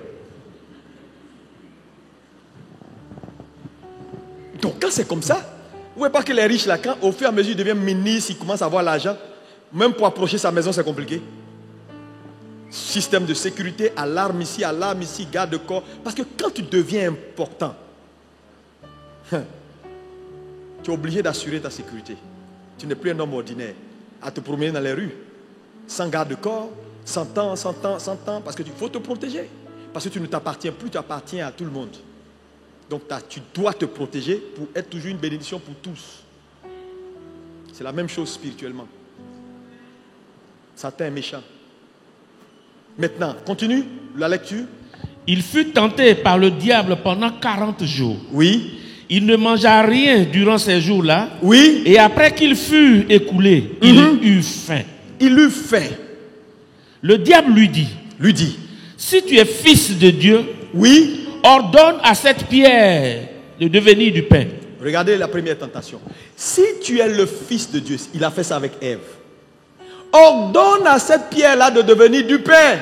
Donc quand c'est comme ça, vous ne voyez pas que les riches là, quand au fur et à mesure ils deviennent ministres, ils commencent à avoir l'argent, même pour approcher sa maison c'est compliqué. Système de sécurité, alarme ici, garde-corps. Parce que quand tu deviens important, tu es obligé d'assurer ta sécurité. Tu n'es plus un homme ordinaire à te promener dans les rues, sans garde-corps, sans temps, parce que il faut te protéger. Parce que tu ne t'appartiens plus, tu appartiens à tout le monde. Donc tu dois te protéger pour être toujours une bénédiction pour tous. C'est la même chose spirituellement. Satan est méchant. Maintenant, continue la lecture.
Il fut tenté par le diable pendant 40 jours.
Oui.
Il ne mangea rien durant ces jours-là.
Oui.
Et après qu'il fut écoulé, il eut faim.
Il eut faim.
Le diable lui dit, si tu es fils de Dieu,
oui,
ordonne à cette pierre de devenir du pain.
Regardez la première tentation. Si tu es le fils de Dieu, il a fait ça avec Ève. Ordonne à cette pierre-là de devenir du pain.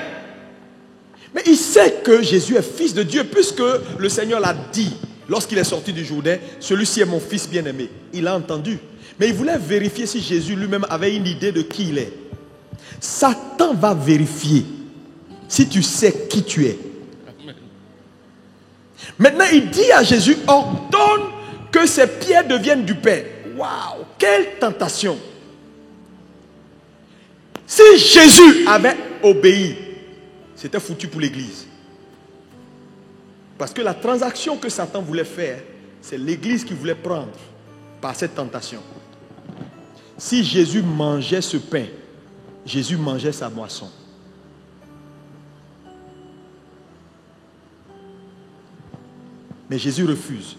Mais il sait que Jésus est fils de Dieu, puisque le Seigneur l'a dit lorsqu'il est sorti du Jourdain, celui-ci est mon fils bien-aimé. Il a entendu. Mais il voulait vérifier si Jésus lui-même avait une idée de qui il est. Satan va vérifier si tu sais qui tu es. Maintenant, il dit à Jésus, ordonne que ces pierres deviennent du pain. Waouh, quelle tentation! Si Jésus avait obéi, c'était foutu pour l'église. Parce que la transaction que Satan voulait faire, c'est l'église qui voulait prendre par cette tentation. Si Jésus mangeait ce pain, Jésus mangeait sa moisson. Mais Jésus refuse.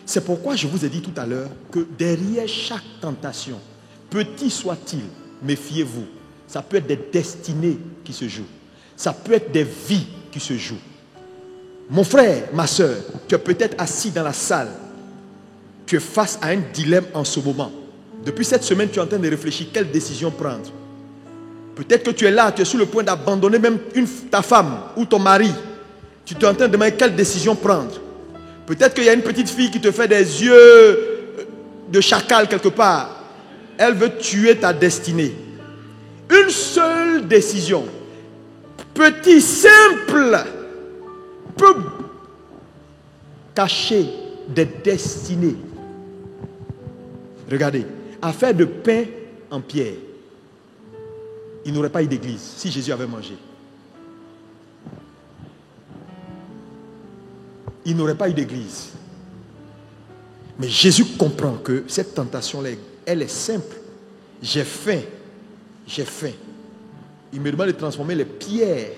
C'est pourquoi je vous ai dit tout à l'heure que derrière chaque tentation, petit soit-il, méfiez-vous. Ça peut être des destinées qui se jouent. Ça peut être des vies qui se jouent. Mon frère, ma soeur, tu es peut-être assis dans la salle. Tu es face à un dilemme en ce moment. Depuis cette semaine, tu es en train de réfléchir quelle décision prendre. Peut-être que tu es là, tu es sur le point d'abandonner même ta femme ou ton mari. Tu es en train de demander quelle décision prendre. Peut-être qu'il y a une petite fille qui te fait des yeux de chacal quelque part. Elle veut tuer ta destinée. Une seule décision, petit, simple, peut cacher des destinées. Regardez, affaire de pain en pierre. Il n'aurait pas eu d'église si Jésus avait mangé. Il n'aurait pas eu d'église. Mais Jésus comprend que cette tentation-là, elle est simple. J'ai faim. J'ai faim. Il me demande de transformer les pierres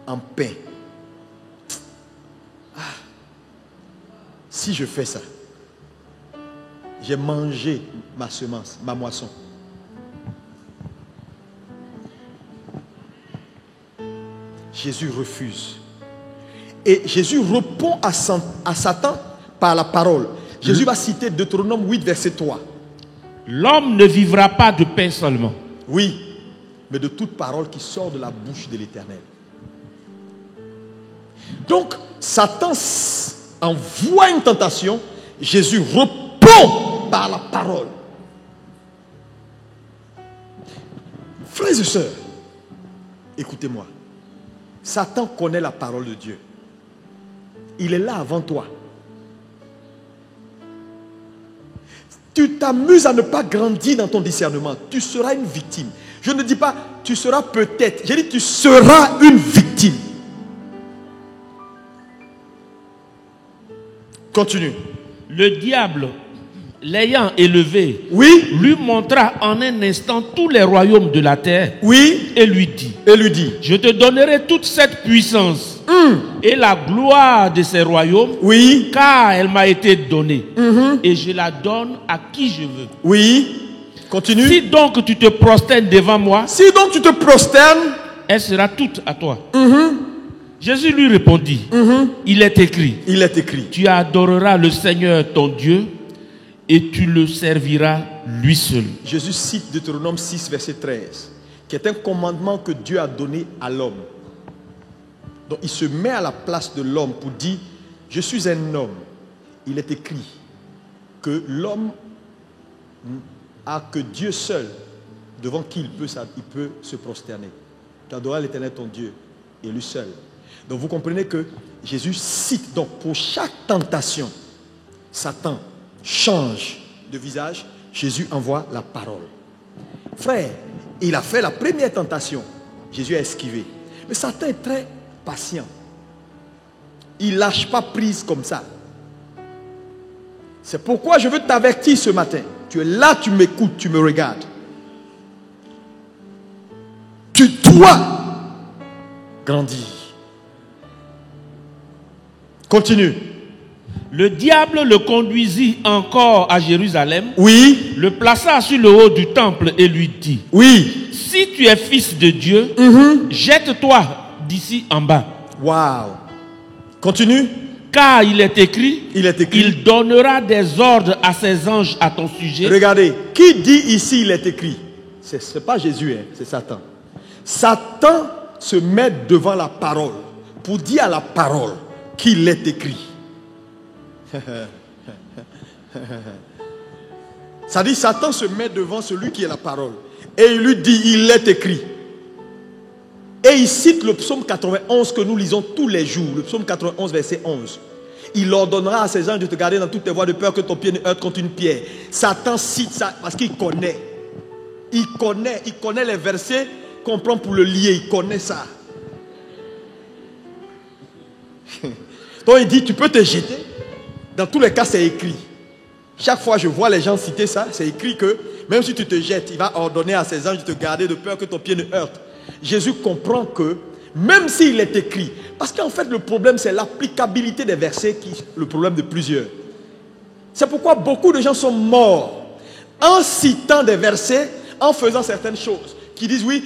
en pain. Si je fais ça, j'ai mangé ma semence, ma moisson. Jésus refuse. Et Jésus répond à Satan par la parole. Jésus va citer Deutéronome 8, verset 3.
L'homme ne vivra pas de pain seulement.
Oui, mais de toute parole qui sort de la bouche de l'Éternel. Donc, Satan envoie une tentation. Jésus répond par la parole. Frères et sœurs, écoutez-moi. Satan connaît la parole de Dieu. Il est là avant toi. Tu t'amuses à ne pas grandir dans ton discernement. Tu seras une victime. Je ne dis pas tu seras peut-être. J'ai dit tu seras une victime. Continue.
Le diable, l'ayant élevé,
Oui.
lui montra en un instant tous les royaumes de la terre.
Oui.
Et lui dit,
Je
te donnerai toute cette puissance et la gloire de ces royaumes,
Oui.
car elle m'a été donnée. Et je la donne à qui je veux.
Oui. Continue.
Si donc tu te prosternes devant moi,
Si donc tu te prosternes,
elle sera toute à toi. Jésus lui répondit, il est écrit, tu adoreras le Seigneur ton Dieu et tu le serviras lui seul.
Jésus cite Deutéronome 6, verset 13, qui est un commandement que Dieu a donné à l'homme. Donc il se met à la place de l'homme pour dire, je suis un homme. Il est écrit que l'homme a que Dieu seul, devant qui il peut se prosterner. Tu adoreras l'Éternel ton Dieu et lui seul. Donc vous comprenez que Jésus cite, donc pour chaque tentation, Satan change de visage, Jésus envoie la parole. Frère, il a fait la première tentation, Jésus a esquivé. Mais Satan est très patient. Il ne lâche pas prise comme ça. C'est pourquoi je veux t'avertir ce matin. Tu es là, tu m'écoutes, tu me regardes. Tu dois grandir. Continue.
Le diable le conduisit encore à Jérusalem,
Oui.
le plaça sur le haut du temple et lui dit,
Oui.
si tu es fils de Dieu, jette-toi d'ici en bas.
Waouh. Continue.
Car il est écrit,
il
donnera des ordres à ses anges à ton sujet.
Regardez, qui dit ici il est écrit? Ce n'est pas Jésus, hein, c'est Satan. Satan se met devant la parole pour dire à la parole qu'il est écrit. Ça dit, Satan se met devant celui qui est la parole et il lui dit, il est écrit. Et il cite le psaume 91 que nous lisons tous les jours, le psaume 91 verset 11. Il ordonnera à ses anges de te garder dans toutes tes voies de peur que ton pied ne heurte contre une pierre. Satan cite ça parce qu'il connaît. Il connaît les versets qu'on prend pour le lier, il connaît ça. Donc il dit, tu peux te jeter. Dans tous les cas, c'est écrit. Chaque fois je vois les gens citer ça, c'est écrit que même si tu te jettes, il va ordonner à ses anges de te garder de peur que ton pied ne heurte. Jésus comprend que même s'il est écrit, parce qu'en fait le problème c'est l'applicabilité des versets qui est le problème de plusieurs. C'est pourquoi beaucoup de gens sont morts en citant des versets, en faisant certaines choses. Qui disent oui,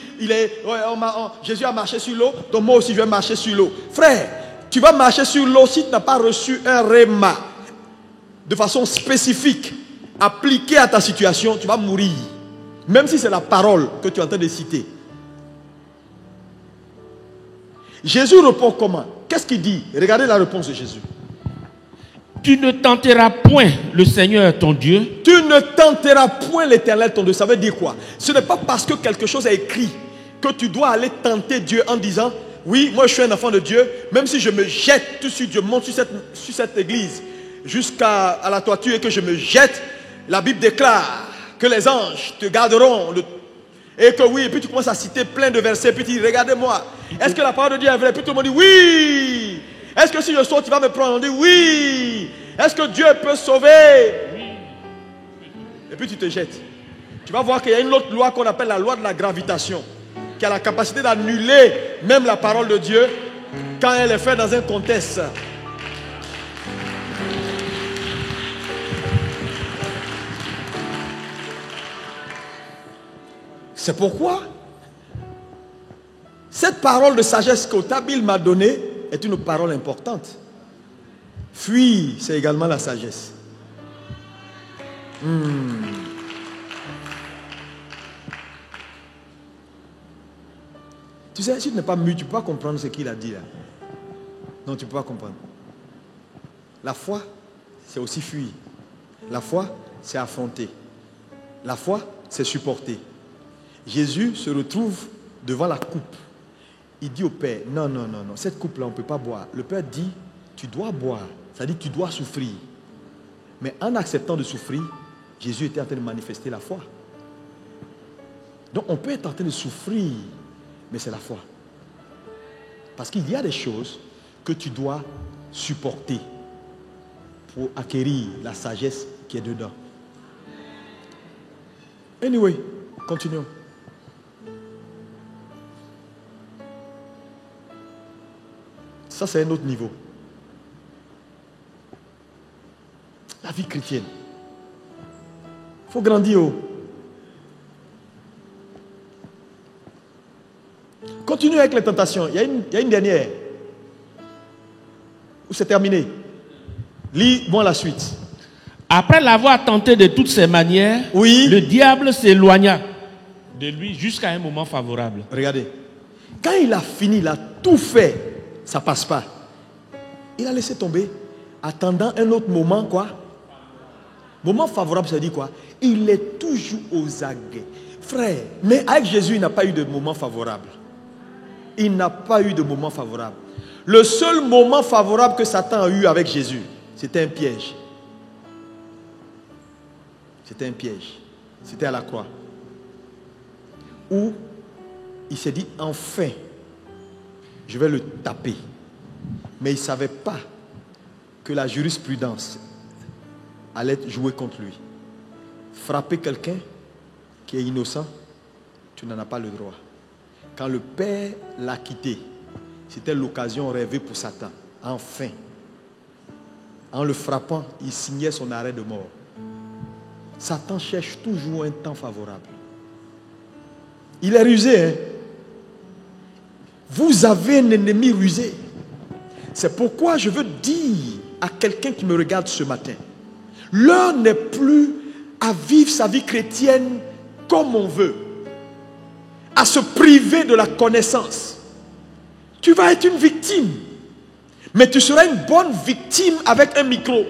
Jésus a marché sur l'eau, donc moi aussi je vais marcher sur l'eau. Frère, tu vas marcher sur l'eau si tu n'as pas reçu un réma de façon spécifique, appliqué à ta situation, tu vas mourir. Même si c'est la parole que tu es en train de citer. Jésus répond comment? Qu'est-ce qu'il dit? Regardez la réponse de Jésus.
Tu ne tenteras point le Seigneur ton Dieu.
Tu ne tenteras point l'Éternel ton Dieu. Ça veut dire quoi? Ce n'est pas parce que quelque chose est écrit que tu dois aller tenter Dieu en disant oui, moi je suis un enfant de Dieu, même si je me jette tout de suite, je monte sur cette église jusqu'à la toiture et que je me jette, la Bible déclare que les anges te garderont et que oui, et puis tu commences à citer plein de versets, puis tu dis regardez-moi, est-ce que la parole de Dieu est vraie? Puis tout le monde dit oui. Est-ce que si je saute tu vas me prendre? On dit oui. Est-ce que Dieu peut sauver? Et puis tu te jettes. Tu vas voir qu'il y a une autre loi qu'on appelle la loi de la gravitation, qui a la capacité d'annuler même la parole de Dieu quand elle est faite dans un contexte. C'est pourquoi cette parole de sagesse qu'Otabil m'a donnée est une parole importante. Fuir, c'est également la sagesse. Tu sais, si tu n'es pas mûr, tu ne peux pas comprendre ce qu'il a dit là. Non, tu ne peux pas comprendre. La foi, c'est aussi fuir. La foi, c'est affronter. La foi, c'est supporter. Jésus se retrouve devant la coupe. Il dit au Père, non, non, non, non, cette coupe-là, on ne peut pas boire. Le Père dit, tu dois boire. Ça dit, tu dois souffrir. Mais en acceptant de souffrir, Jésus était en train de manifester la foi. Donc on peut être en train de souffrir, mais c'est la foi. Parce qu'il y a des choses que tu dois supporter pour acquérir la sagesse qui est dedans. Anyway, continuons. Ça, c'est un autre niveau. La vie chrétienne. Il faut grandir. Continue avec les tentations. Il y a une dernière. Ou c'est terminé. Lis-moi la suite.
Après l'avoir tenté de toutes ses manières,
oui,
le diable s'éloigna de lui jusqu'à un moment favorable.
Regardez. Quand il a fini, il a tout fait. Ça ne passe pas. Il a laissé tomber, attendant un autre moment, quoi. Moment favorable, ça dit quoi? Il est toujours aux aguets. Frère, mais avec Jésus, il n'a pas eu de moment favorable. Il n'a pas eu de moment favorable. Le seul moment favorable que Satan a eu avec Jésus, c'était un piège. C'était un piège. C'était à la croix. Où il s'est dit, enfin, je vais le taper. Mais il ne savait pas que la jurisprudence allait jouer contre lui. Frapper quelqu'un qui est innocent, tu n'en as pas le droit. Quand le Père l'a quitté, c'était l'occasion rêvée pour Satan. Enfin, en le frappant, il signait son arrêt de mort. Satan cherche toujours un temps favorable. Il est rusé, hein? Vous avez un ennemi rusé. C'est pourquoi je veux dire à quelqu'un qui me regarde ce matin, l'heure n'est plus à vivre sa vie chrétienne comme on veut, à se priver de la connaissance. Tu vas être une victime, mais tu seras une bonne victime avec un micro.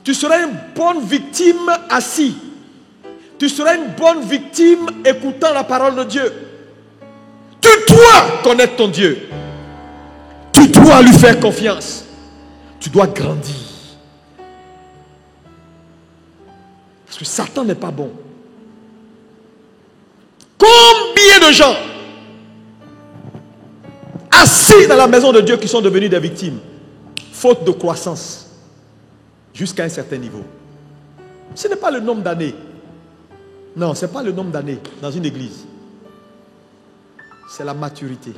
Tu seras une bonne victime assis. Tu seras une bonne victime écoutant la parole de Dieu. Tu dois connaître ton Dieu. Tu dois lui faire confiance. Tu dois grandir. Parce que Satan n'est pas bon. Combien de gens assis dans la maison de Dieu qui sont devenus des victimes, faute de croissance, jusqu'à un certain niveau. Ce n'est pas le nombre d'années. Non, ce n'est pas le nombre d'années dans une église. C'est la maturité.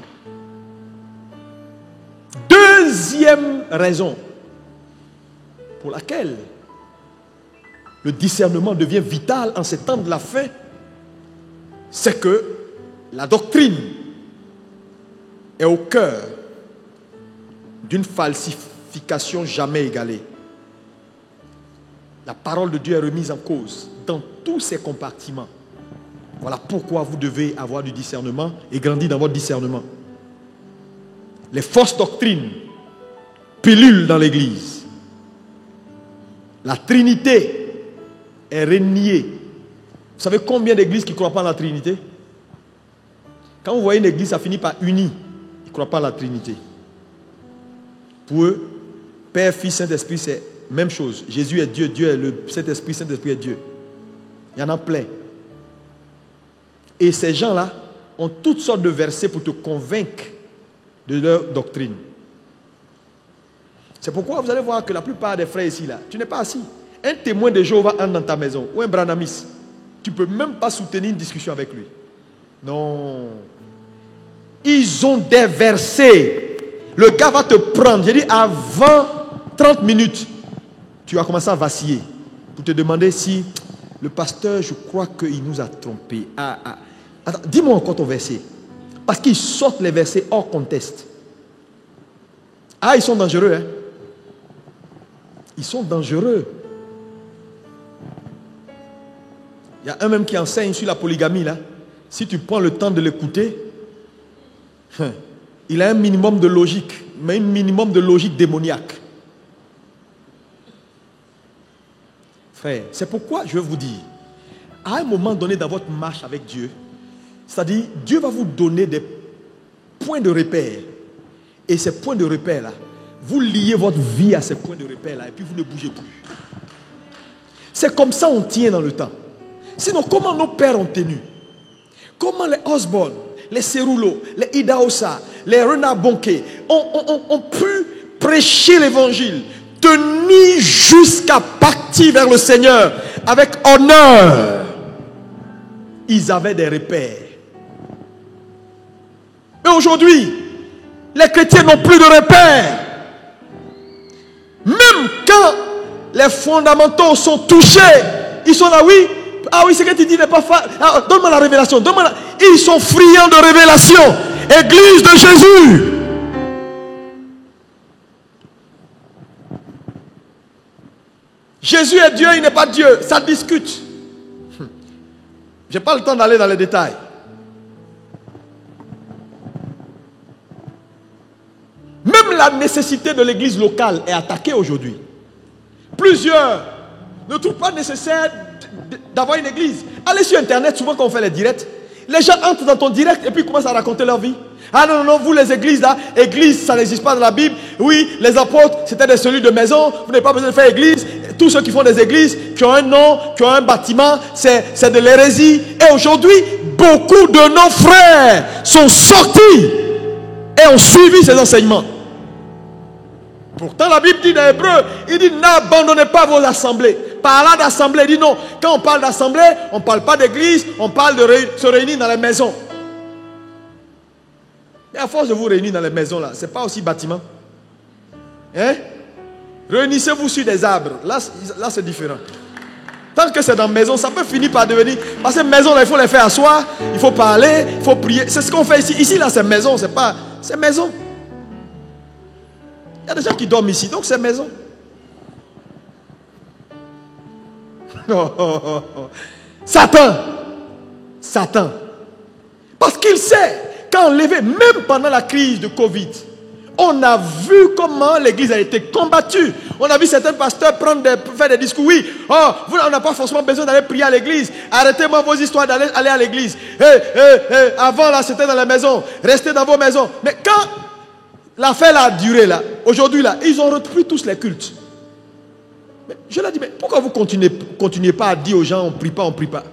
Deuxième raison pour laquelle le discernement devient vital en ces temps de la fin, c'est que la doctrine est au cœur d'une falsification jamais égalée. La parole de Dieu est remise en cause dans tous ses compartiments. Voilà pourquoi vous devez avoir du discernement et grandir dans votre discernement. Les fausses doctrines pullulent dans l'église. La Trinité est reniée. Vous savez combien d'églises qui ne croient pas en la Trinité? Quand vous voyez une église, ça finit par uni. Ils ne croient pas en la Trinité. Pour eux, Père, Fils, Saint-Esprit, c'est la même chose. Jésus est Dieu, Dieu est le Saint-Esprit, Saint-Esprit est Dieu. Il y en a plein. Et ces gens-là ont toutes sortes de versets pour te convaincre de leur doctrine. C'est pourquoi vous allez voir que la plupart des frères ici, là, tu n'es pas assis. Un témoin de Jéhovah entre dans ta maison, ou un branamis, tu ne peux même pas soutenir une discussion avec lui. Non. Ils ont des versets. Le gars va te prendre. J'ai dit, avant 30 minutes, tu vas commencer à vaciller pour te demander si le pasteur, je crois qu'il nous a trompés. Attends, dis-moi encore ton verset. Parce qu'ils sortent les versets hors contexte. Ils sont dangereux, hein? Ils sont dangereux. Il y a un même qui enseigne sur la polygamie, là. Si tu prends le temps de l'écouter, il a un minimum de logique, mais un minimum de logique démoniaque. Frère, c'est pourquoi je veux vous dire, à un moment donné dans votre marche avec Dieu, c'est-à-dire, Dieu va vous donner des points de repère. Et ces points de repère-là, vous liez votre vie à ces points de repère-là et puis vous ne bougez plus. C'est comme ça on tient dans le temps. Sinon, comment nos pères ont tenu? Comment les Osborne, les Cerulo, les Idaosa, les Renard Bonquet ont pu prêcher l'évangile, tenir jusqu'à partir vers le Seigneur avec honneur? Ils avaient des repères. Mais aujourd'hui, les chrétiens n'ont plus de repères. Même quand les fondamentaux sont touchés, ils sont là, oui. Ah oui, ce que tu dis n'est pas donne-moi la révélation. Ils sont friands de révélation. Église de Jésus. Jésus est Dieu, il n'est pas Dieu. Ça discute. Je n'ai pas le temps d'aller dans les détails. Même la nécessité de l'église locale est attaquée aujourd'hui. Plusieurs ne trouvent pas nécessaire d'avoir une église. Allez sur internet, souvent quand on fait les directs, les gens entrent dans ton direct et puis commencent à raconter leur vie. Ah non, non, vous les églises là, église ça n'existe pas dans la Bible. Oui, les apôtres c'était des cellules de maison, vous n'avez pas besoin de faire église. Tous ceux qui font des églises, qui ont un nom, qui ont un bâtiment, c'est de l'hérésie. Et aujourd'hui, beaucoup de nos frères sont sortis et ont suivi ces enseignements. Pourtant la Bible dit dans Hébreu, il dit n'abandonnez pas vos assemblées. Parlant d'assemblée, il dit non. Quand on parle d'assemblée, on ne parle pas d'église, on parle de se réunir dans les maisons. Et à force de vous réunir dans les maisons là, c'est pas aussi bâtiment. Hein? Réunissez-vous sur des arbres. Là c'est différent. Tant que c'est dans la maison, ça peut finir par devenir. Parce que maison là, il faut les faire asseoir, il faut parler, il faut prier. C'est ce qu'on fait ici. Ici là c'est maison, c'est pas. C'est maison. Il y a des gens qui dorment ici, donc c'est maison. Satan. Parce qu'il sait, quand on levait, même pendant la crise de Covid, on a vu comment l'église a été combattue. On a vu certains pasteurs faire des discours. Oui, on n'a pas forcément besoin d'aller prier à l'église. Arrêtez-moi vos histoires d'aller à l'église. Avant là, c'était dans la maison. Restez dans vos maisons. Mais quand l'affaire a duré là, aujourd'hui là, ils ont repris tous les cultes. Mais je leur dis, mais pourquoi vous continuez pas à dire aux gens, on prie pas.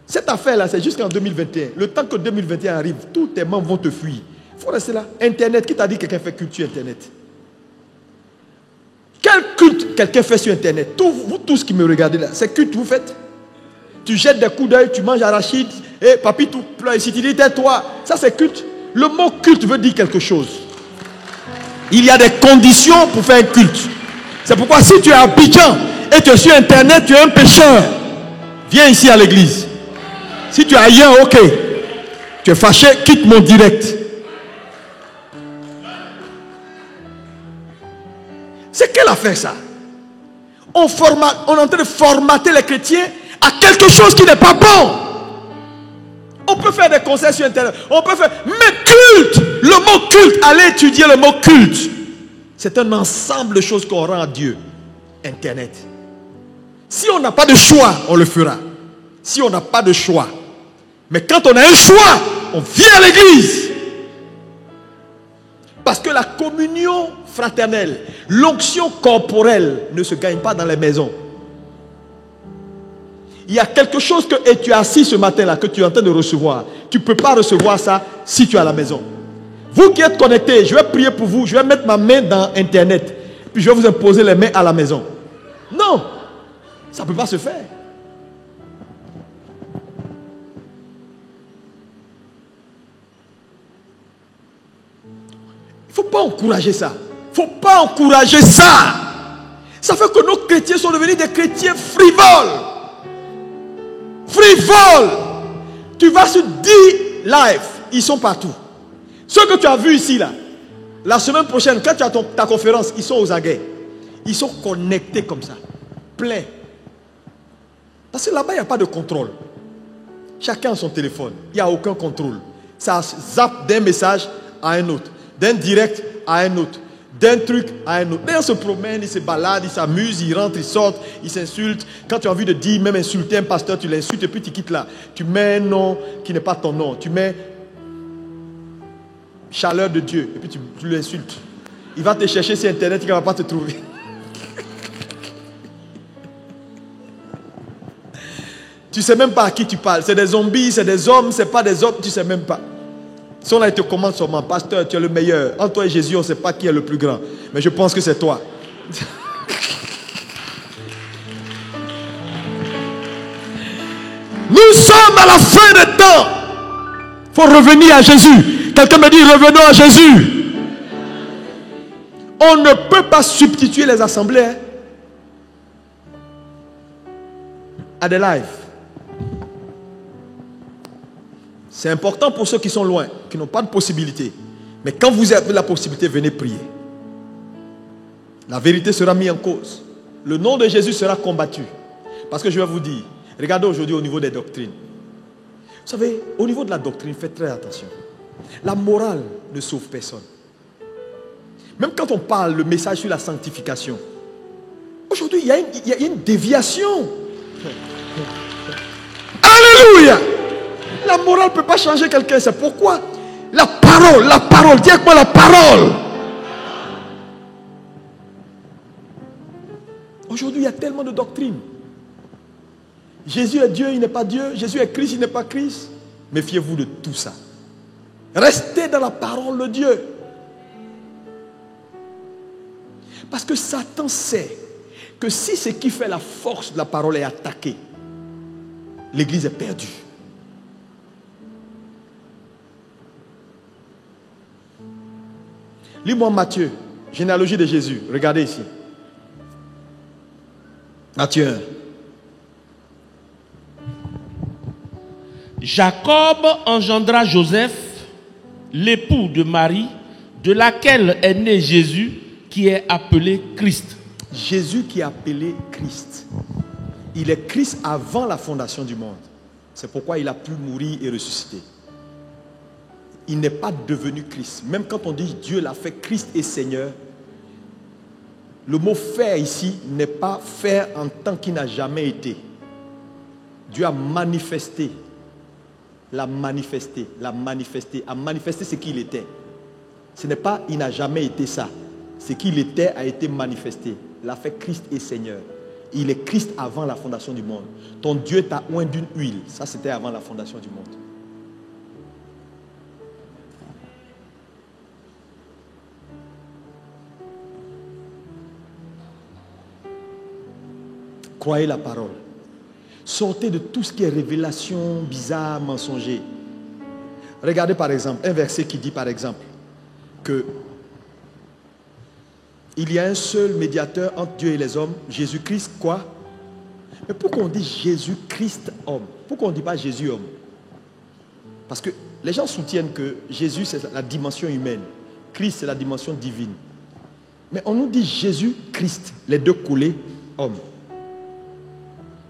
Cette affaire là, c'est jusqu'en 2021. Le temps que 2021 arrive, tous tes membres vont te fuir. Il faut rester là. Internet, qui t'a dit que quelqu'un fait culte sur Internet? Quel culte quelqu'un fait sur Internet? Vous tous qui me regardez là, c'est culte vous faites? Tu jettes des coups d'œil, tu manges arachide, et papy tout pleure ici, tu dis tais-toi. Ça c'est culte. Le mot culte veut dire quelque chose. Il y a des conditions pour faire un culte. C'est pourquoi si tu es à Abidjan et tu es sur Internet, tu es un pécheur. Viens ici à l'église. Si tu es ailleurs, ok. Tu es fâché, quitte mon direct. C'est quelle affaire ça? On est en train de formater les chrétiens à quelque chose qui n'est pas bon. On peut faire des concerts sur Internet. On peut faire. Mais culte, le mot culte, allez étudier le mot culte. C'est un ensemble de choses qu'on rend à Dieu. Internet. Si on n'a pas de choix, on le fera. Si on n'a pas de choix. Mais quand on a un choix, on vient à l'église. Parce que la communion fraternelle, l'onction corporelle ne se gagne pas dans les maisons. Il y a quelque chose que et tu es assis ce matin-là, que tu es en train de recevoir. Tu ne peux pas recevoir ça si tu es à la maison. Vous qui êtes connectés, je vais prier pour vous. Je vais mettre ma main dans Internet. Puis je vais vous imposer les mains à la maison. Non, ça ne peut pas se faire. Il ne faut pas encourager ça. Il ne faut pas encourager ça. Ça fait que nos chrétiens sont devenus des chrétiens frivoles. Frivoles. Tu vas sur 10 live, ils sont partout. Ceux que tu as vus ici là, la semaine prochaine, quand tu as ta conférence, ils sont aux aguets. Ils sont connectés comme ça, pleins. Parce que là-bas, il n'y a pas de contrôle. Chacun a son téléphone. Il n'y a aucun contrôle. Ça zappe d'un message à un autre, d'un direct à un autre, d'un truc à un autre. Ils se promènent, ils se baladent, ils s'amusent, ils rentrent, ils sortent, ils s'insultent. Quand tu as envie de dire, même insulter un pasteur, tu l'insultes et puis tu quittes là. Tu mets un nom qui n'est pas ton nom. Tu mets chaleur de Dieu et puis tu l'insultes. Il va te chercher sur Internet, il ne va pas te trouver. Tu ne sais même pas à qui tu parles. C'est des zombies, c'est des hommes, c'est pas des hommes, tu ne sais même pas. Si on a été commande seulement, pasteur, tu es le meilleur. Entre toi et Jésus, on ne sait pas qui est le plus grand. Mais je pense que c'est toi. Nous sommes à la fin des temps. Il faut revenir à Jésus. Quelqu'un me dit, revenons à Jésus. On ne peut pas substituer les assemblées à des lives. C'est important pour ceux qui sont loin, qui n'ont pas de possibilité. Mais quand vous avez la possibilité, venez prier. La vérité sera mise en cause. Le nom de Jésus sera combattu. Parce que je vais vous dire, regardez aujourd'hui au niveau des doctrines. Vous savez, au niveau de la doctrine, faites très attention. La morale ne sauve personne. Même quand on parle le message sur la sanctification, aujourd'hui, il y a une déviation. Alléluia! La morale ne peut pas changer quelqu'un. C'est pourquoi la parole, dis avec moi la parole. Aujourd'hui, il y a tellement de doctrines. Jésus est Dieu, il n'est pas Dieu. Jésus est Christ, il n'est pas Christ. Méfiez-vous de tout ça. Restez dans la parole de Dieu. Parce que Satan sait que si ce qui fait la force de la parole est attaqué, l'Église est perdue. Lis-moi Matthieu, généalogie de Jésus. Regardez ici. Matthieu 1.
Jacob engendra Joseph, l'époux de Marie, de laquelle est né Jésus, qui est appelé Christ.
Jésus qui est appelé Christ. Il est Christ avant la fondation du monde. C'est pourquoi il a pu mourir et ressusciter. Il n'est pas devenu Christ. Même quand on dit Dieu l'a fait Christ et Seigneur, le mot faire ici n'est pas faire en tant qu'il n'a jamais été. Dieu a manifesté. L'a manifesté. A manifesté ce qu'il était. Ce n'est pas il n'a jamais été ça. Ce qu'il était a été manifesté. L'a fait Christ et Seigneur. Il est Christ avant la fondation du monde. Ton Dieu t'a oint d'une huile. Ça c'était avant la fondation du monde. Croyez la parole. Sortez de tout ce qui est révélation bizarre, mensonger. Regardez par exemple un verset qui dit par exemple que il y a un seul médiateur entre Dieu et les hommes, Jésus-Christ quoi? Mais pourquoi on dit Jésus-Christ homme? Pourquoi on ne dit pas Jésus homme? Parce que les gens soutiennent que Jésus c'est la dimension humaine, Christ c'est la dimension divine. Mais on nous dit Jésus-Christ, les deux collés, homme.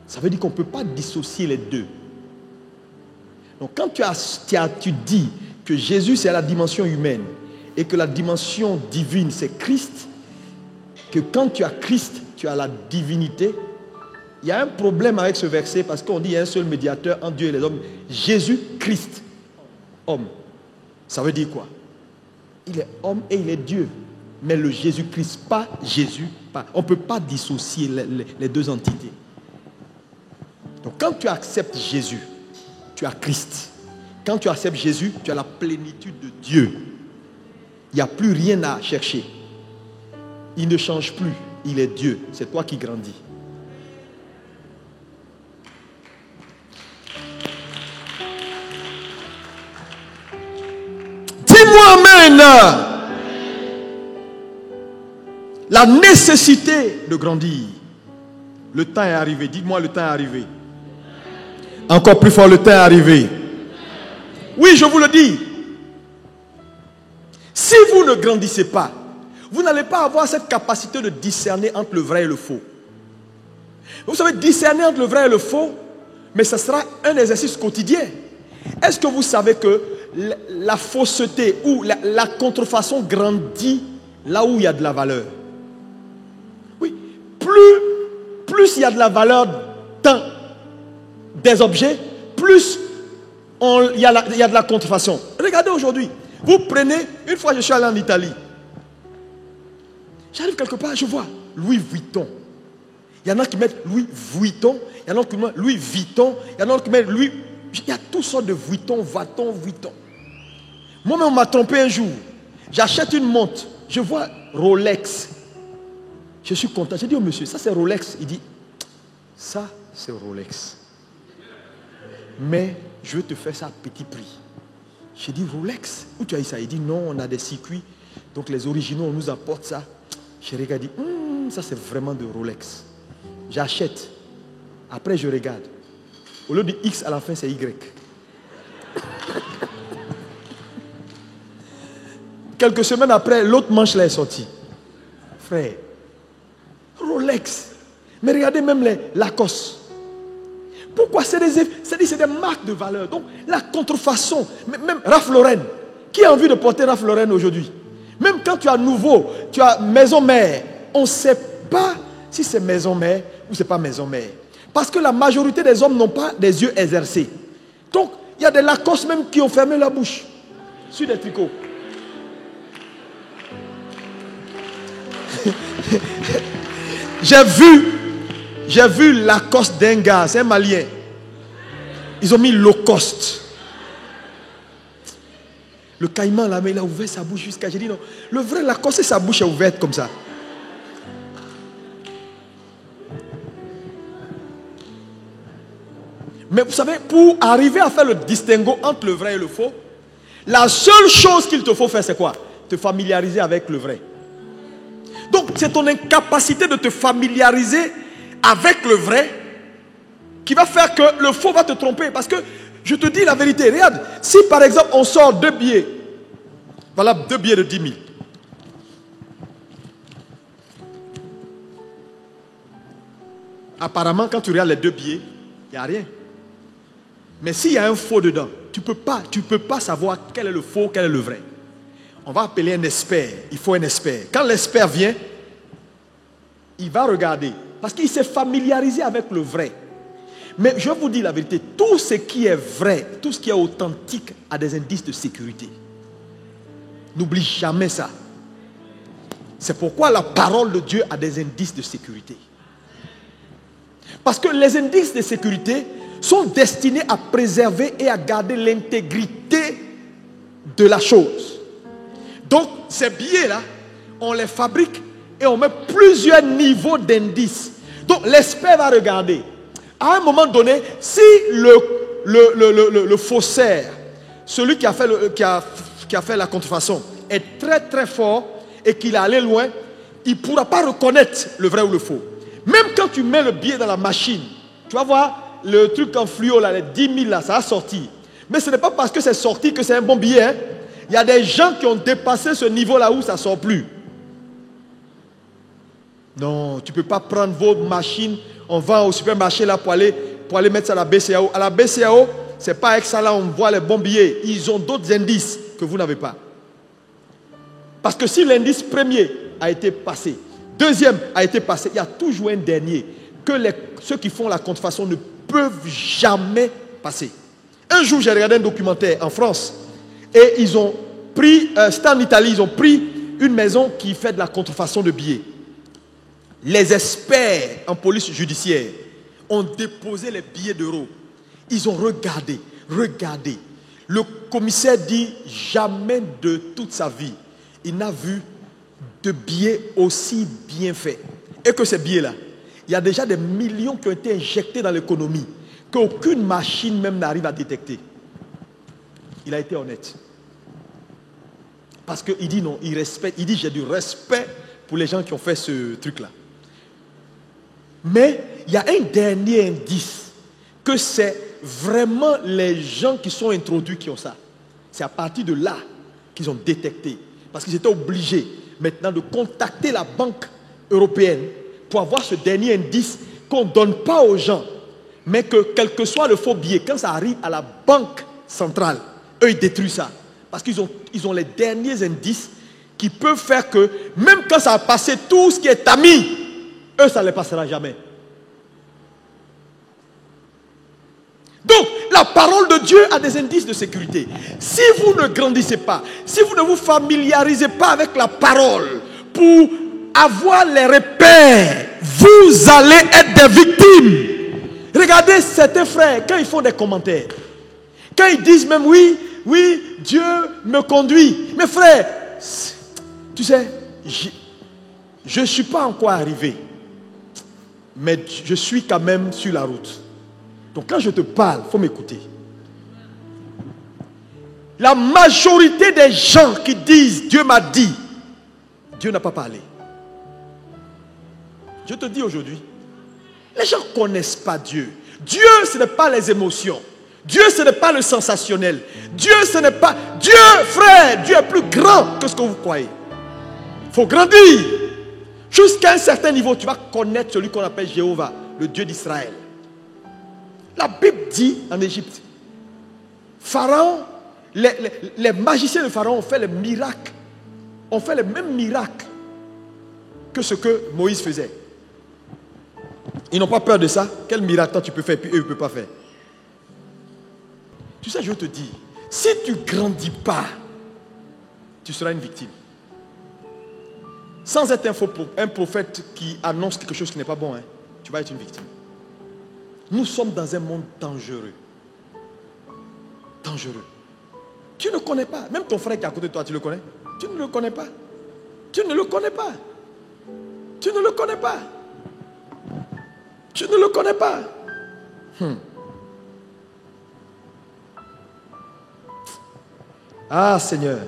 Ça veut dire qu'on ne peut pas dissocier les deux. Donc quand tu dis que Jésus c'est la dimension humaine et que la dimension divine c'est Christ, que quand tu as Christ, tu as la divinité, il y a un problème avec ce verset parce qu'on dit qu'il y a un seul médiateur entre Dieu et les hommes, Jésus-Christ, homme. Ça veut dire quoi? Il est homme et il est Dieu. Mais le Jésus-Christ, pas Jésus, pas. On ne peut pas dissocier les deux entités. Donc quand tu acceptes Jésus, tu as Christ. Quand tu acceptes Jésus, tu as la plénitude de Dieu. Il n'y a plus rien à chercher. Il ne change plus. Il est Dieu. C'est toi qui grandis. Dis-moi amen. La nécessité de grandir. Le temps est arrivé. Dites-moi le temps est arrivé. Encore plus fort, le temps est arrivé. Oui, je vous le dis. Si vous ne grandissez pas, vous n'allez pas avoir cette capacité de discerner entre le vrai et le faux. Vous savez, discerner entre le vrai et le faux, mais ce sera un exercice quotidien. Est-ce que vous savez que la fausseté ou la contrefaçon grandit là où il y a de la valeur? Oui, plus il y a de la valeur dans des objets, plus il y a de la contrefaçon. Regardez aujourd'hui, vous prenez, une fois je suis allé en Italie, j'arrive quelque part, je vois Louis Vuitton. Il y en a qui mettent Louis Vuitton. Il y en a qui mettent Louis Vuitton. Il y en a qui mettent Louis... Il y a toutes sortes de Vuitton, Vuitton. Moi-même, on m'a trompé un jour. J'achète une montre. Je vois Rolex. Je suis content. J'ai dit au monsieur, ça c'est Rolex. Il dit, ça c'est Rolex. Mais je veux te faire ça à petit prix. J'ai dit, Rolex, où tu as eu ça? Il dit, non, on a des circuits. Donc les originaux, on nous apporte ça. J'ai regardé, ça c'est vraiment de Rolex. J'achète. Après, je regarde. Au lieu de X à la fin, c'est Y. Quelques semaines après, l'autre manche là est sortie. Frère, Rolex. Mais regardez même les Lacoste. Pourquoi? C'est des marques de valeur. Donc, la contrefaçon, même Ralph Lauren. Qui a envie de porter Ralph Lauren aujourd'hui? Même quand tu as nouveau, tu as maison mère, on ne sait pas si c'est maison mère ou c'est pas maison mère. Parce que la majorité des hommes n'ont pas des yeux exercés. Donc, il y a des Lacoste même qui ont fermé la bouche sur des tricots. J'ai vu Lacoste d'un gars, c'est un Malien. Ils ont mis low cost. Le caïman là, mais il a ouvert sa bouche jusqu'à... J'ai dit non, le vrai Lacoste, sa bouche est ouverte comme ça. Mais vous savez, pour arriver à faire le distinguo entre le vrai et le faux, la seule chose qu'il te faut faire, c'est quoi? Te familiariser avec le vrai. Donc, c'est ton incapacité de te familiariser avec le vrai qui va faire que le faux va te tromper. Parce que, je te dis la vérité, regarde, si par exemple on sort 2 billets, voilà 2 billets de 10 000. Apparemment, quand tu regardes les 2 billets, il n'y a rien. Mais s'il y a un faux dedans, tu peux pas savoir quel est le faux, quel est le vrai. On va appeler un expert. Il faut un expert. Quand l'expert vient, il va regarder. Parce qu'il s'est familiarisé avec le vrai. Mais je vous dis la vérité, tout ce qui est vrai, tout ce qui est authentique a des indices de sécurité. N'oublie jamais ça. C'est pourquoi la parole de Dieu a des indices de sécurité. Parce que les indices de sécurité sont destinés à préserver et à garder l'intégrité de la chose. Donc, ces billets-là, on les fabrique et on met plusieurs niveaux d'indices. Donc, l'expert va regarder. À un moment donné, si le faussaire, celui qui a fait la contrefaçon, est très très fort et qu'il est allé loin, il ne pourra pas reconnaître le vrai ou le faux. Même quand tu mets le billet dans la machine, tu vas voir le truc en fluo, là, les 10 000, là, ça a sorti. Mais ce n'est pas parce que c'est sorti que c'est un bon billet. Hein. Il y a des gens qui ont dépassé ce niveau-là où ça ne sort plus. Non, tu ne peux pas prendre vos machines. On va au supermarché là pour aller mettre ça à la BCAO. À la BCAO, ce n'est pas avec ça là on voit les bons billets. Ils ont d'autres indices que vous n'avez pas. Parce que si l'indice premier a été passé, deuxième a été passé, il y a toujours un dernier que ceux qui font la contrefaçon ne peuvent jamais passer. Un jour, j'ai regardé un documentaire en France et ils ont pris, c'était en Italie, ils ont pris une maison qui fait de la contrefaçon de billets. Les experts en police judiciaire ont déposé les billets d'euros. Ils ont regardé. Le commissaire dit jamais de toute sa vie, il n'a vu de billets aussi bien faits. Et que ces billets-là, il y a déjà des millions qui ont été injectés dans l'économie qu'aucune machine même n'arrive à détecter. Il a été honnête. Parce qu'il dit non, il respecte, il dit j'ai du respect pour les gens qui ont fait ce truc-là. Mais il y a un dernier indice que c'est vraiment les gens qui sont introduits qui ont ça. C'est à partir de là qu'ils ont détecté. Parce qu'ils étaient obligés maintenant de contacter la Banque européenne pour avoir ce dernier indice qu'on ne donne pas aux gens. Mais que quel que soit le faux billet, quand ça arrive à la Banque centrale, eux ils détruisent ça. Parce qu'ils ont les derniers indices qui peuvent faire que même quand ça a passé tout ce qui est tamis, eux ça ne les passera jamais. Donc, la parole de Dieu a des indices de sécurité. Si vous ne grandissez pas, si vous ne vous familiarisez pas avec la parole pour avoir les repères, vous allez être des victimes. Regardez certains frères, quand ils font des commentaires, quand ils disent même oui, Dieu me conduit. Mes frères, tu sais, je ne suis pas encore arrivé, mais je suis quand même sur la route. Donc quand je te parle, il faut m'écouter. La majorité des gens qui disent Dieu m'a dit, Dieu n'a pas parlé. Je te dis aujourd'hui, les gens ne connaissent pas Dieu. Dieu, ce n'est pas les émotions. Dieu, ce n'est pas le sensationnel. Dieu, ce n'est pas... Dieu, frère, Dieu est plus grand que ce que vous croyez. Il faut grandir. Jusqu'à un certain niveau, tu vas connaître celui qu'on appelle Jéhovah, le Dieu d'Israël. La Bible dit en Égypte, Pharaon, les magiciens de Pharaon ont fait les miracles. Ont fait les mêmes miracles que ce que Moïse faisait. Ils n'ont pas peur de ça. Quel miracle toi tu peux faire et puis eux ne peuvent pas faire? Tu sais, je te dis, si tu ne grandis pas, tu seras une victime. Sans être un prophète qui annonce quelque chose qui n'est pas bon, tu vas être une victime. Nous sommes dans un monde dangereux. Dangereux. Tu ne connais pas. Même ton frère qui est à côté de toi, tu le connais? Tu ne le connais pas. Tu ne le connais pas. Tu ne le connais pas. Tu ne le connais pas. Ah Seigneur.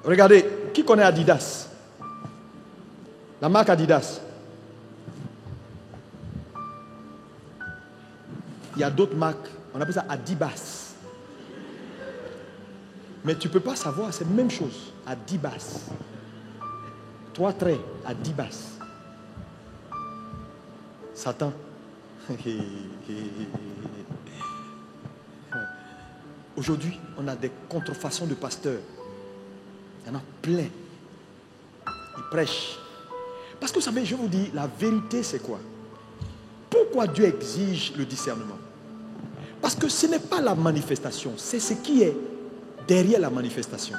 Regardez, qui connaît Adidas? La marque Adidas. Il y a d'autres marques, on appelle ça Adibas. Mais tu ne peux pas savoir, c'est la même chose. Adibas. 3 traits, Adibas. Satan. Aujourd'hui, on a des contrefaçons de pasteurs. Il y en a plein. Ils prêchent. Parce que vous savez, je vous dis, la vérité c'est quoi? Pourquoi Dieu exige le discernement? Parce que ce n'est pas la manifestation, c'est ce qui est derrière la manifestation.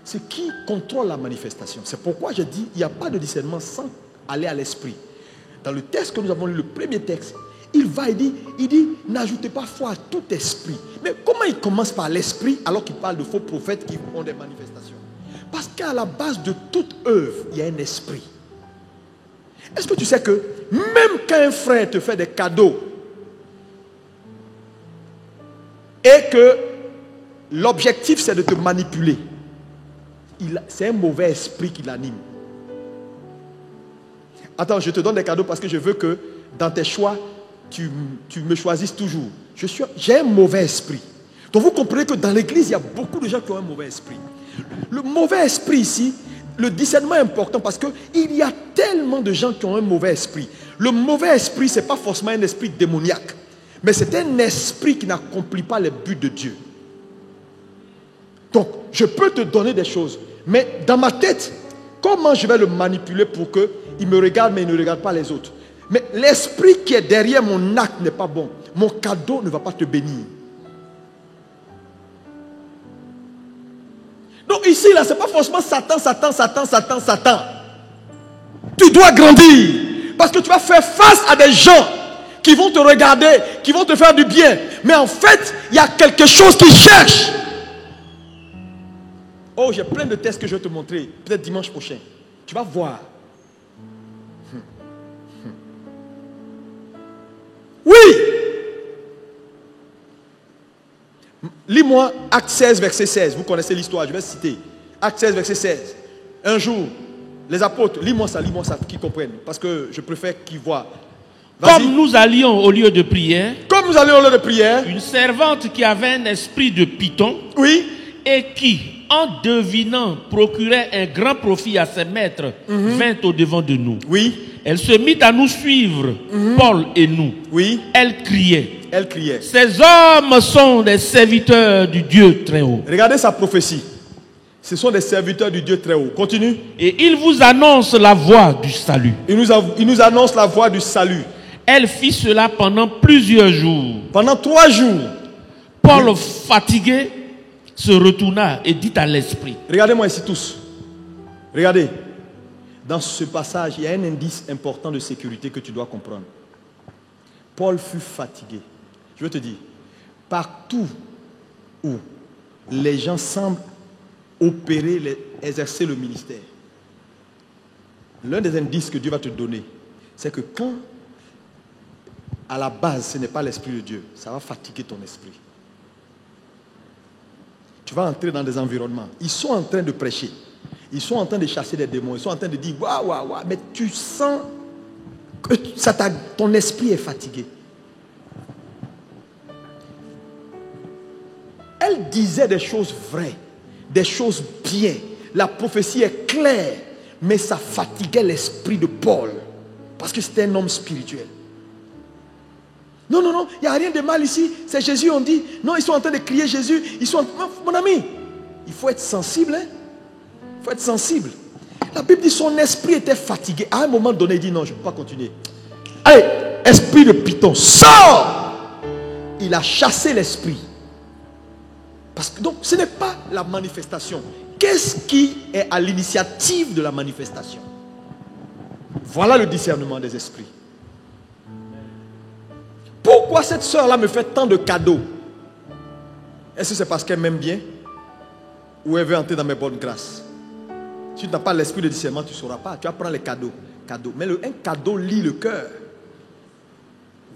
Ce qui contrôle la manifestation. C'est pourquoi je dis, il n'y a pas de discernement sans aller à l'esprit. Dans le texte que nous avons lu, le premier texte, il dit, n'ajoutez pas foi à tout esprit. Mais comment il commence par l'esprit alors qu'il parle de faux prophètes qui ont des manifestations? Parce qu'à la base de toute œuvre, il y a un esprit. Est-ce que tu sais que même quand un frère te fait des cadeaux et que l'objectif c'est de te manipuler, c'est un mauvais esprit qui l'anime. Attends, je te donne des cadeaux parce que je veux que dans tes choix, tu me choisisses toujours. J'ai un mauvais esprit. Donc vous comprenez que dans l'église, il y a beaucoup de gens qui ont un mauvais esprit. Le mauvais esprit ici, le discernement est important parce qu'il y a tellement de gens qui ont un mauvais esprit. Le mauvais esprit, ce n'est pas forcément un esprit démoniaque, mais c'est un esprit qui n'accomplit pas les buts de Dieu. Donc, je peux te donner des choses, mais dans ma tête, comment je vais le manipuler pour qu'il me regarde, mais il ne regarde pas les autres? Mais l'esprit qui est derrière mon acte n'est pas bon. Mon cadeau ne va pas te bénir. Donc ici, là, ce n'est pas forcément Satan. Tu dois grandir. Parce que tu vas faire face à des gens qui vont te regarder, qui vont te faire du bien. Mais en fait, il y a quelque chose qui cherche. Oh, j'ai plein de tests que je vais te montrer. Peut-être dimanche prochain. Tu vas voir. Oui. Lis-moi Acte 16, verset 16. Vous connaissez l'histoire, je vais citer. Acte 16, verset 16. Un jour, les apôtres, lis-moi ça, qu'ils comprennent. Parce que je préfère qu'ils voient.
Comme nous allions au lieu de prière.
Comme nous allions au lieu de prière.
Une servante qui avait un esprit de python.
Oui.
Et qui, en devinant, procurait un grand profit à ses maîtres, vint au devant de nous.
Oui.
Elle se mit à nous suivre, Paul et nous.
Oui.
Elle criait.
Ces
hommes sont des serviteurs du Dieu très haut.
Regardez sa prophétie. Ce sont des serviteurs du Dieu très haut. Continue.
Et il vous annonce la voie du salut.
Il nous annonce la voie du salut.
Elle fit cela pendant plusieurs jours.
Pendant 3 jours.
Paul, fatigué, se retourna et dit à l'esprit.
Regardez-moi ici tous. Regardez, dans ce passage, il y a un indice important de sécurité que tu dois comprendre. Paul fut fatigué. Je veux te dire, partout où les gens semblent opérer, exercer le ministère, l'un des indices que Dieu va te donner, c'est que quand, à la base, ce n'est pas l'Esprit de Dieu, ça va fatiguer ton esprit. Tu vas entrer dans des environnements. Ils sont en train de prêcher. Ils sont en train de chasser des démons. Ils sont en train de dire, waouh, waouh, waouh. Mais tu sens que ton esprit est fatigué. Elle disait des choses vraies, des choses bien. La prophétie est claire, mais ça fatiguait l'esprit de Paul. Parce que c'était un homme spirituel. Non, non, non, il n'y a rien de mal ici. C'est Jésus, on dit. Non, ils sont en train de crier Jésus. Mon ami, il faut être sensible. Hein? Il faut être sensible. La Bible dit son esprit était fatigué. À un moment donné, il dit non, je ne peux pas continuer. Allez, esprit de Python, sors! Il a chassé l'esprit. Parce que donc, ce n'est pas la manifestation. Qu'est-ce qui est à l'initiative de la manifestation? Voilà le discernement des esprits. Pourquoi cette sœur-là me fait tant de cadeaux? Est-ce que c'est parce qu'elle m'aime bien? Ou elle veut entrer dans mes bonnes grâces? Si tu n'as pas l'esprit de discernement, tu ne sauras pas. Tu vas prendre les cadeaux. Mais un cadeau lie le cœur.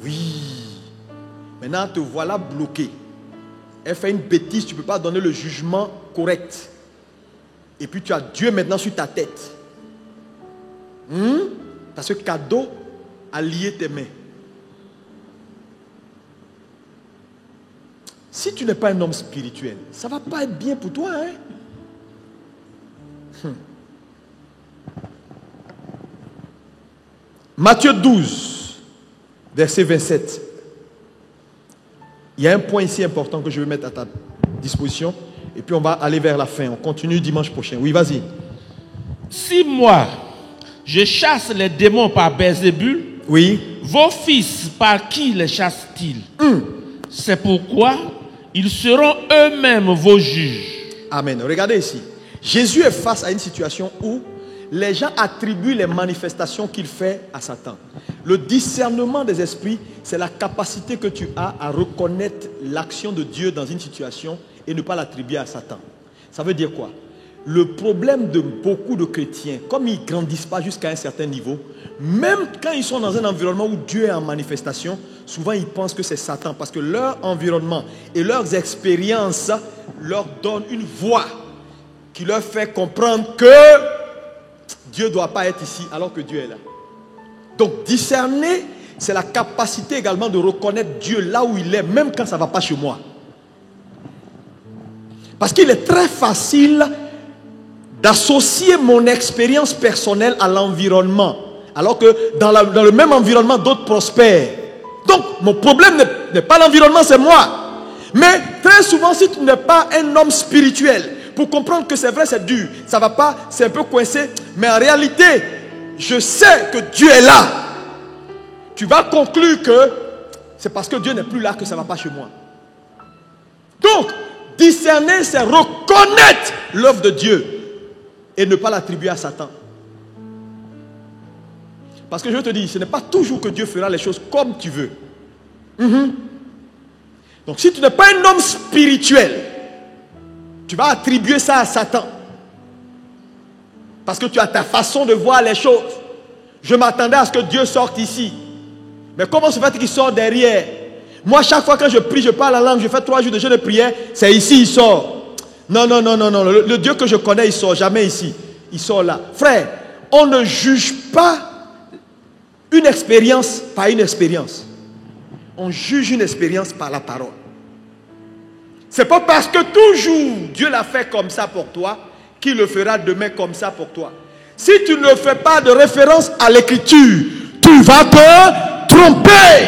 Oui. Maintenant, te voilà bloqué. Elle fait une bêtise, tu ne peux pas donner le jugement correct. Et puis tu as Dieu maintenant sur ta tête. Parce que cadeau a lié tes mains. Si tu n'es pas un homme spirituel, ça ne va pas être bien pour toi. Hein? Matthieu 12, verset 27. Il y a un point ici important que je vais mettre à ta disposition. Et puis on va aller vers la fin. On continue dimanche prochain. Oui, vas-y.
Si moi, je chasse les démons par Belzébul,
oui.
Vos fils, par qui les chassent-ils? C'est pourquoi ils seront eux-mêmes vos juges.
Amen. Regardez ici. Jésus est face à une situation où les gens attribuent les manifestations qu'il fait à Satan. Le discernement des esprits, c'est la capacité que tu as à reconnaître l'action de Dieu dans une situation et ne pas l'attribuer à Satan. Ça veut dire quoi? Le problème de beaucoup de chrétiens, comme ils ne grandissent pas jusqu'à un certain niveau, même quand ils sont dans un environnement où Dieu est en manifestation, souvent ils pensent que c'est Satan parce que leur environnement et leurs expériences leur donnent une voix qui leur fait comprendre que Dieu ne doit pas être ici alors que Dieu est là. Donc discerner, c'est la capacité également de reconnaître Dieu là où il est, même quand ça ne va pas chez moi. Parce qu'il est très facile d'associer mon expérience personnelle à l'environnement, alors que dans le même environnement, d'autres prospèrent. Donc, mon problème n'est pas l'environnement, c'est moi. Mais très souvent, si tu n'es pas un homme spirituel, pour comprendre que c'est vrai, c'est dur, ça ne va pas, c'est un peu coincé, mais en réalité, je sais que Dieu est là. Tu vas conclure que c'est parce que Dieu n'est plus là que ça ne va pas chez moi. Donc, discerner, c'est reconnaître l'œuvre de Dieu et ne pas l'attribuer à Satan. Parce que je te dis, ce n'est pas toujours que Dieu fera les choses comme tu veux. Donc si tu n'es pas un homme spirituel, tu vas attribuer ça à Satan. Parce que tu as ta façon de voir les choses. Je m'attendais à ce que Dieu sorte ici. Mais comment se fait qu'il sort derrière? Moi, chaque fois que je prie, je parle en langue, je fais 3 jours de jeûne de prière, c'est ici, il sort. Non. Le Dieu que je connais, il ne sort jamais ici. Il sort là. Frère, on ne juge pas une expérience par une expérience. On juge une expérience par la parole. Ce n'est pas parce que toujours Dieu l'a fait comme ça pour toi qu'il le fera demain comme ça pour toi. Si tu ne fais pas de référence à l'écriture, tu vas te tromper.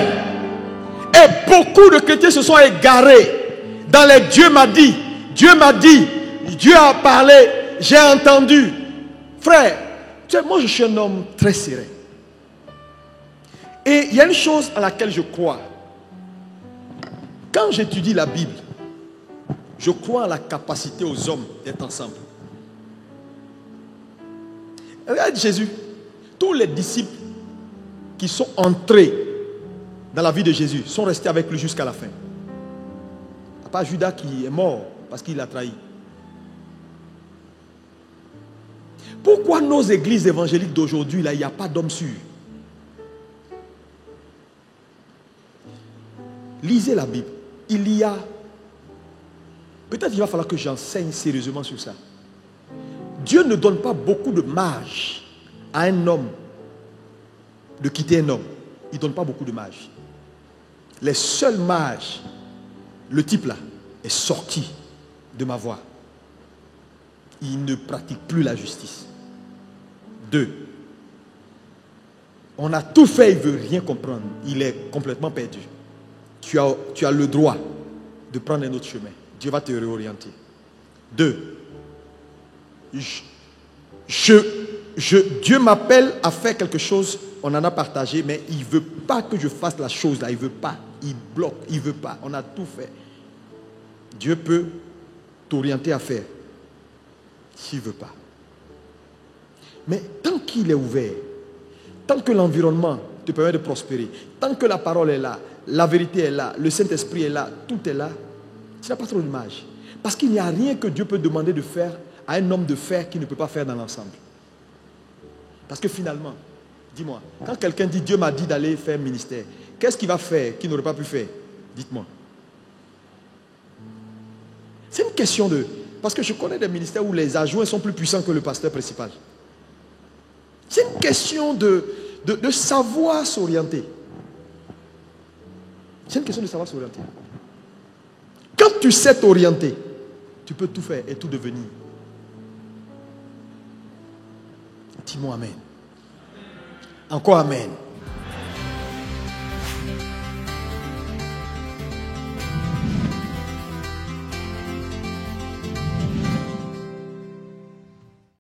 Et beaucoup de chrétiens se sont égarés dans les Dieu m'a dit, Dieu a parlé, j'ai entendu. Frère, tu sais, moi je suis un homme très serein. Et il y a une chose à laquelle je crois. Quand j'étudie la Bible, je crois à la capacité aux hommes d'être ensemble. Regarde Jésus. Tous les disciples qui sont entrés dans la vie de Jésus sont restés avec lui jusqu'à la fin. À part Judas qui est mort parce qu'il l'a trahi. Pourquoi nos églises évangéliques d'aujourd'hui, là, il n'y a pas d'hommes sûrs? Lisez la Bible. Il y a... Peut-être qu'il va falloir que j'enseigne sérieusement sur ça. Dieu ne donne pas beaucoup de marge à un homme de quitter un homme. Il ne donne pas beaucoup de marge. Les seuls marges, le type là, est sorti de ma voie. Il ne pratique plus la justice. 2. On a tout fait, il ne veut rien comprendre. Il est complètement perdu. Tu as le droit de prendre un autre chemin. Dieu va te réorienter. 2. Dieu m'appelle à faire quelque chose, on en a partagé, mais il ne veut pas que je fasse la chose là. Il ne veut pas. Il bloque. Il ne veut pas. On a tout fait. Dieu peut t'orienter à faire s'il ne veut pas. Mais tant qu'il est ouvert, tant que l'environnement te permet de prospérer, tant que la parole est là, la vérité est là, le Saint-Esprit est là, tout est là, tu n'as pas trop d'image. Parce qu'il n'y a rien que Dieu peut demander de faire à un homme de faire qu'il ne peut pas faire dans l'ensemble. Parce que finalement, dis-moi, quand quelqu'un dit Dieu m'a dit d'aller faire ministère, qu'est-ce qu'il va faire qu'il n'aurait pas pu faire? Dites-moi. C'est une question de... Parce que je connais des ministères où les adjoints sont plus puissants que le pasteur principal. C'est une question de savoir s'orienter. C'est une question de savoir s'orienter. Quand tu sais t'orienter, tu peux tout faire et tout devenir. Dis-moi amen. Encore amen.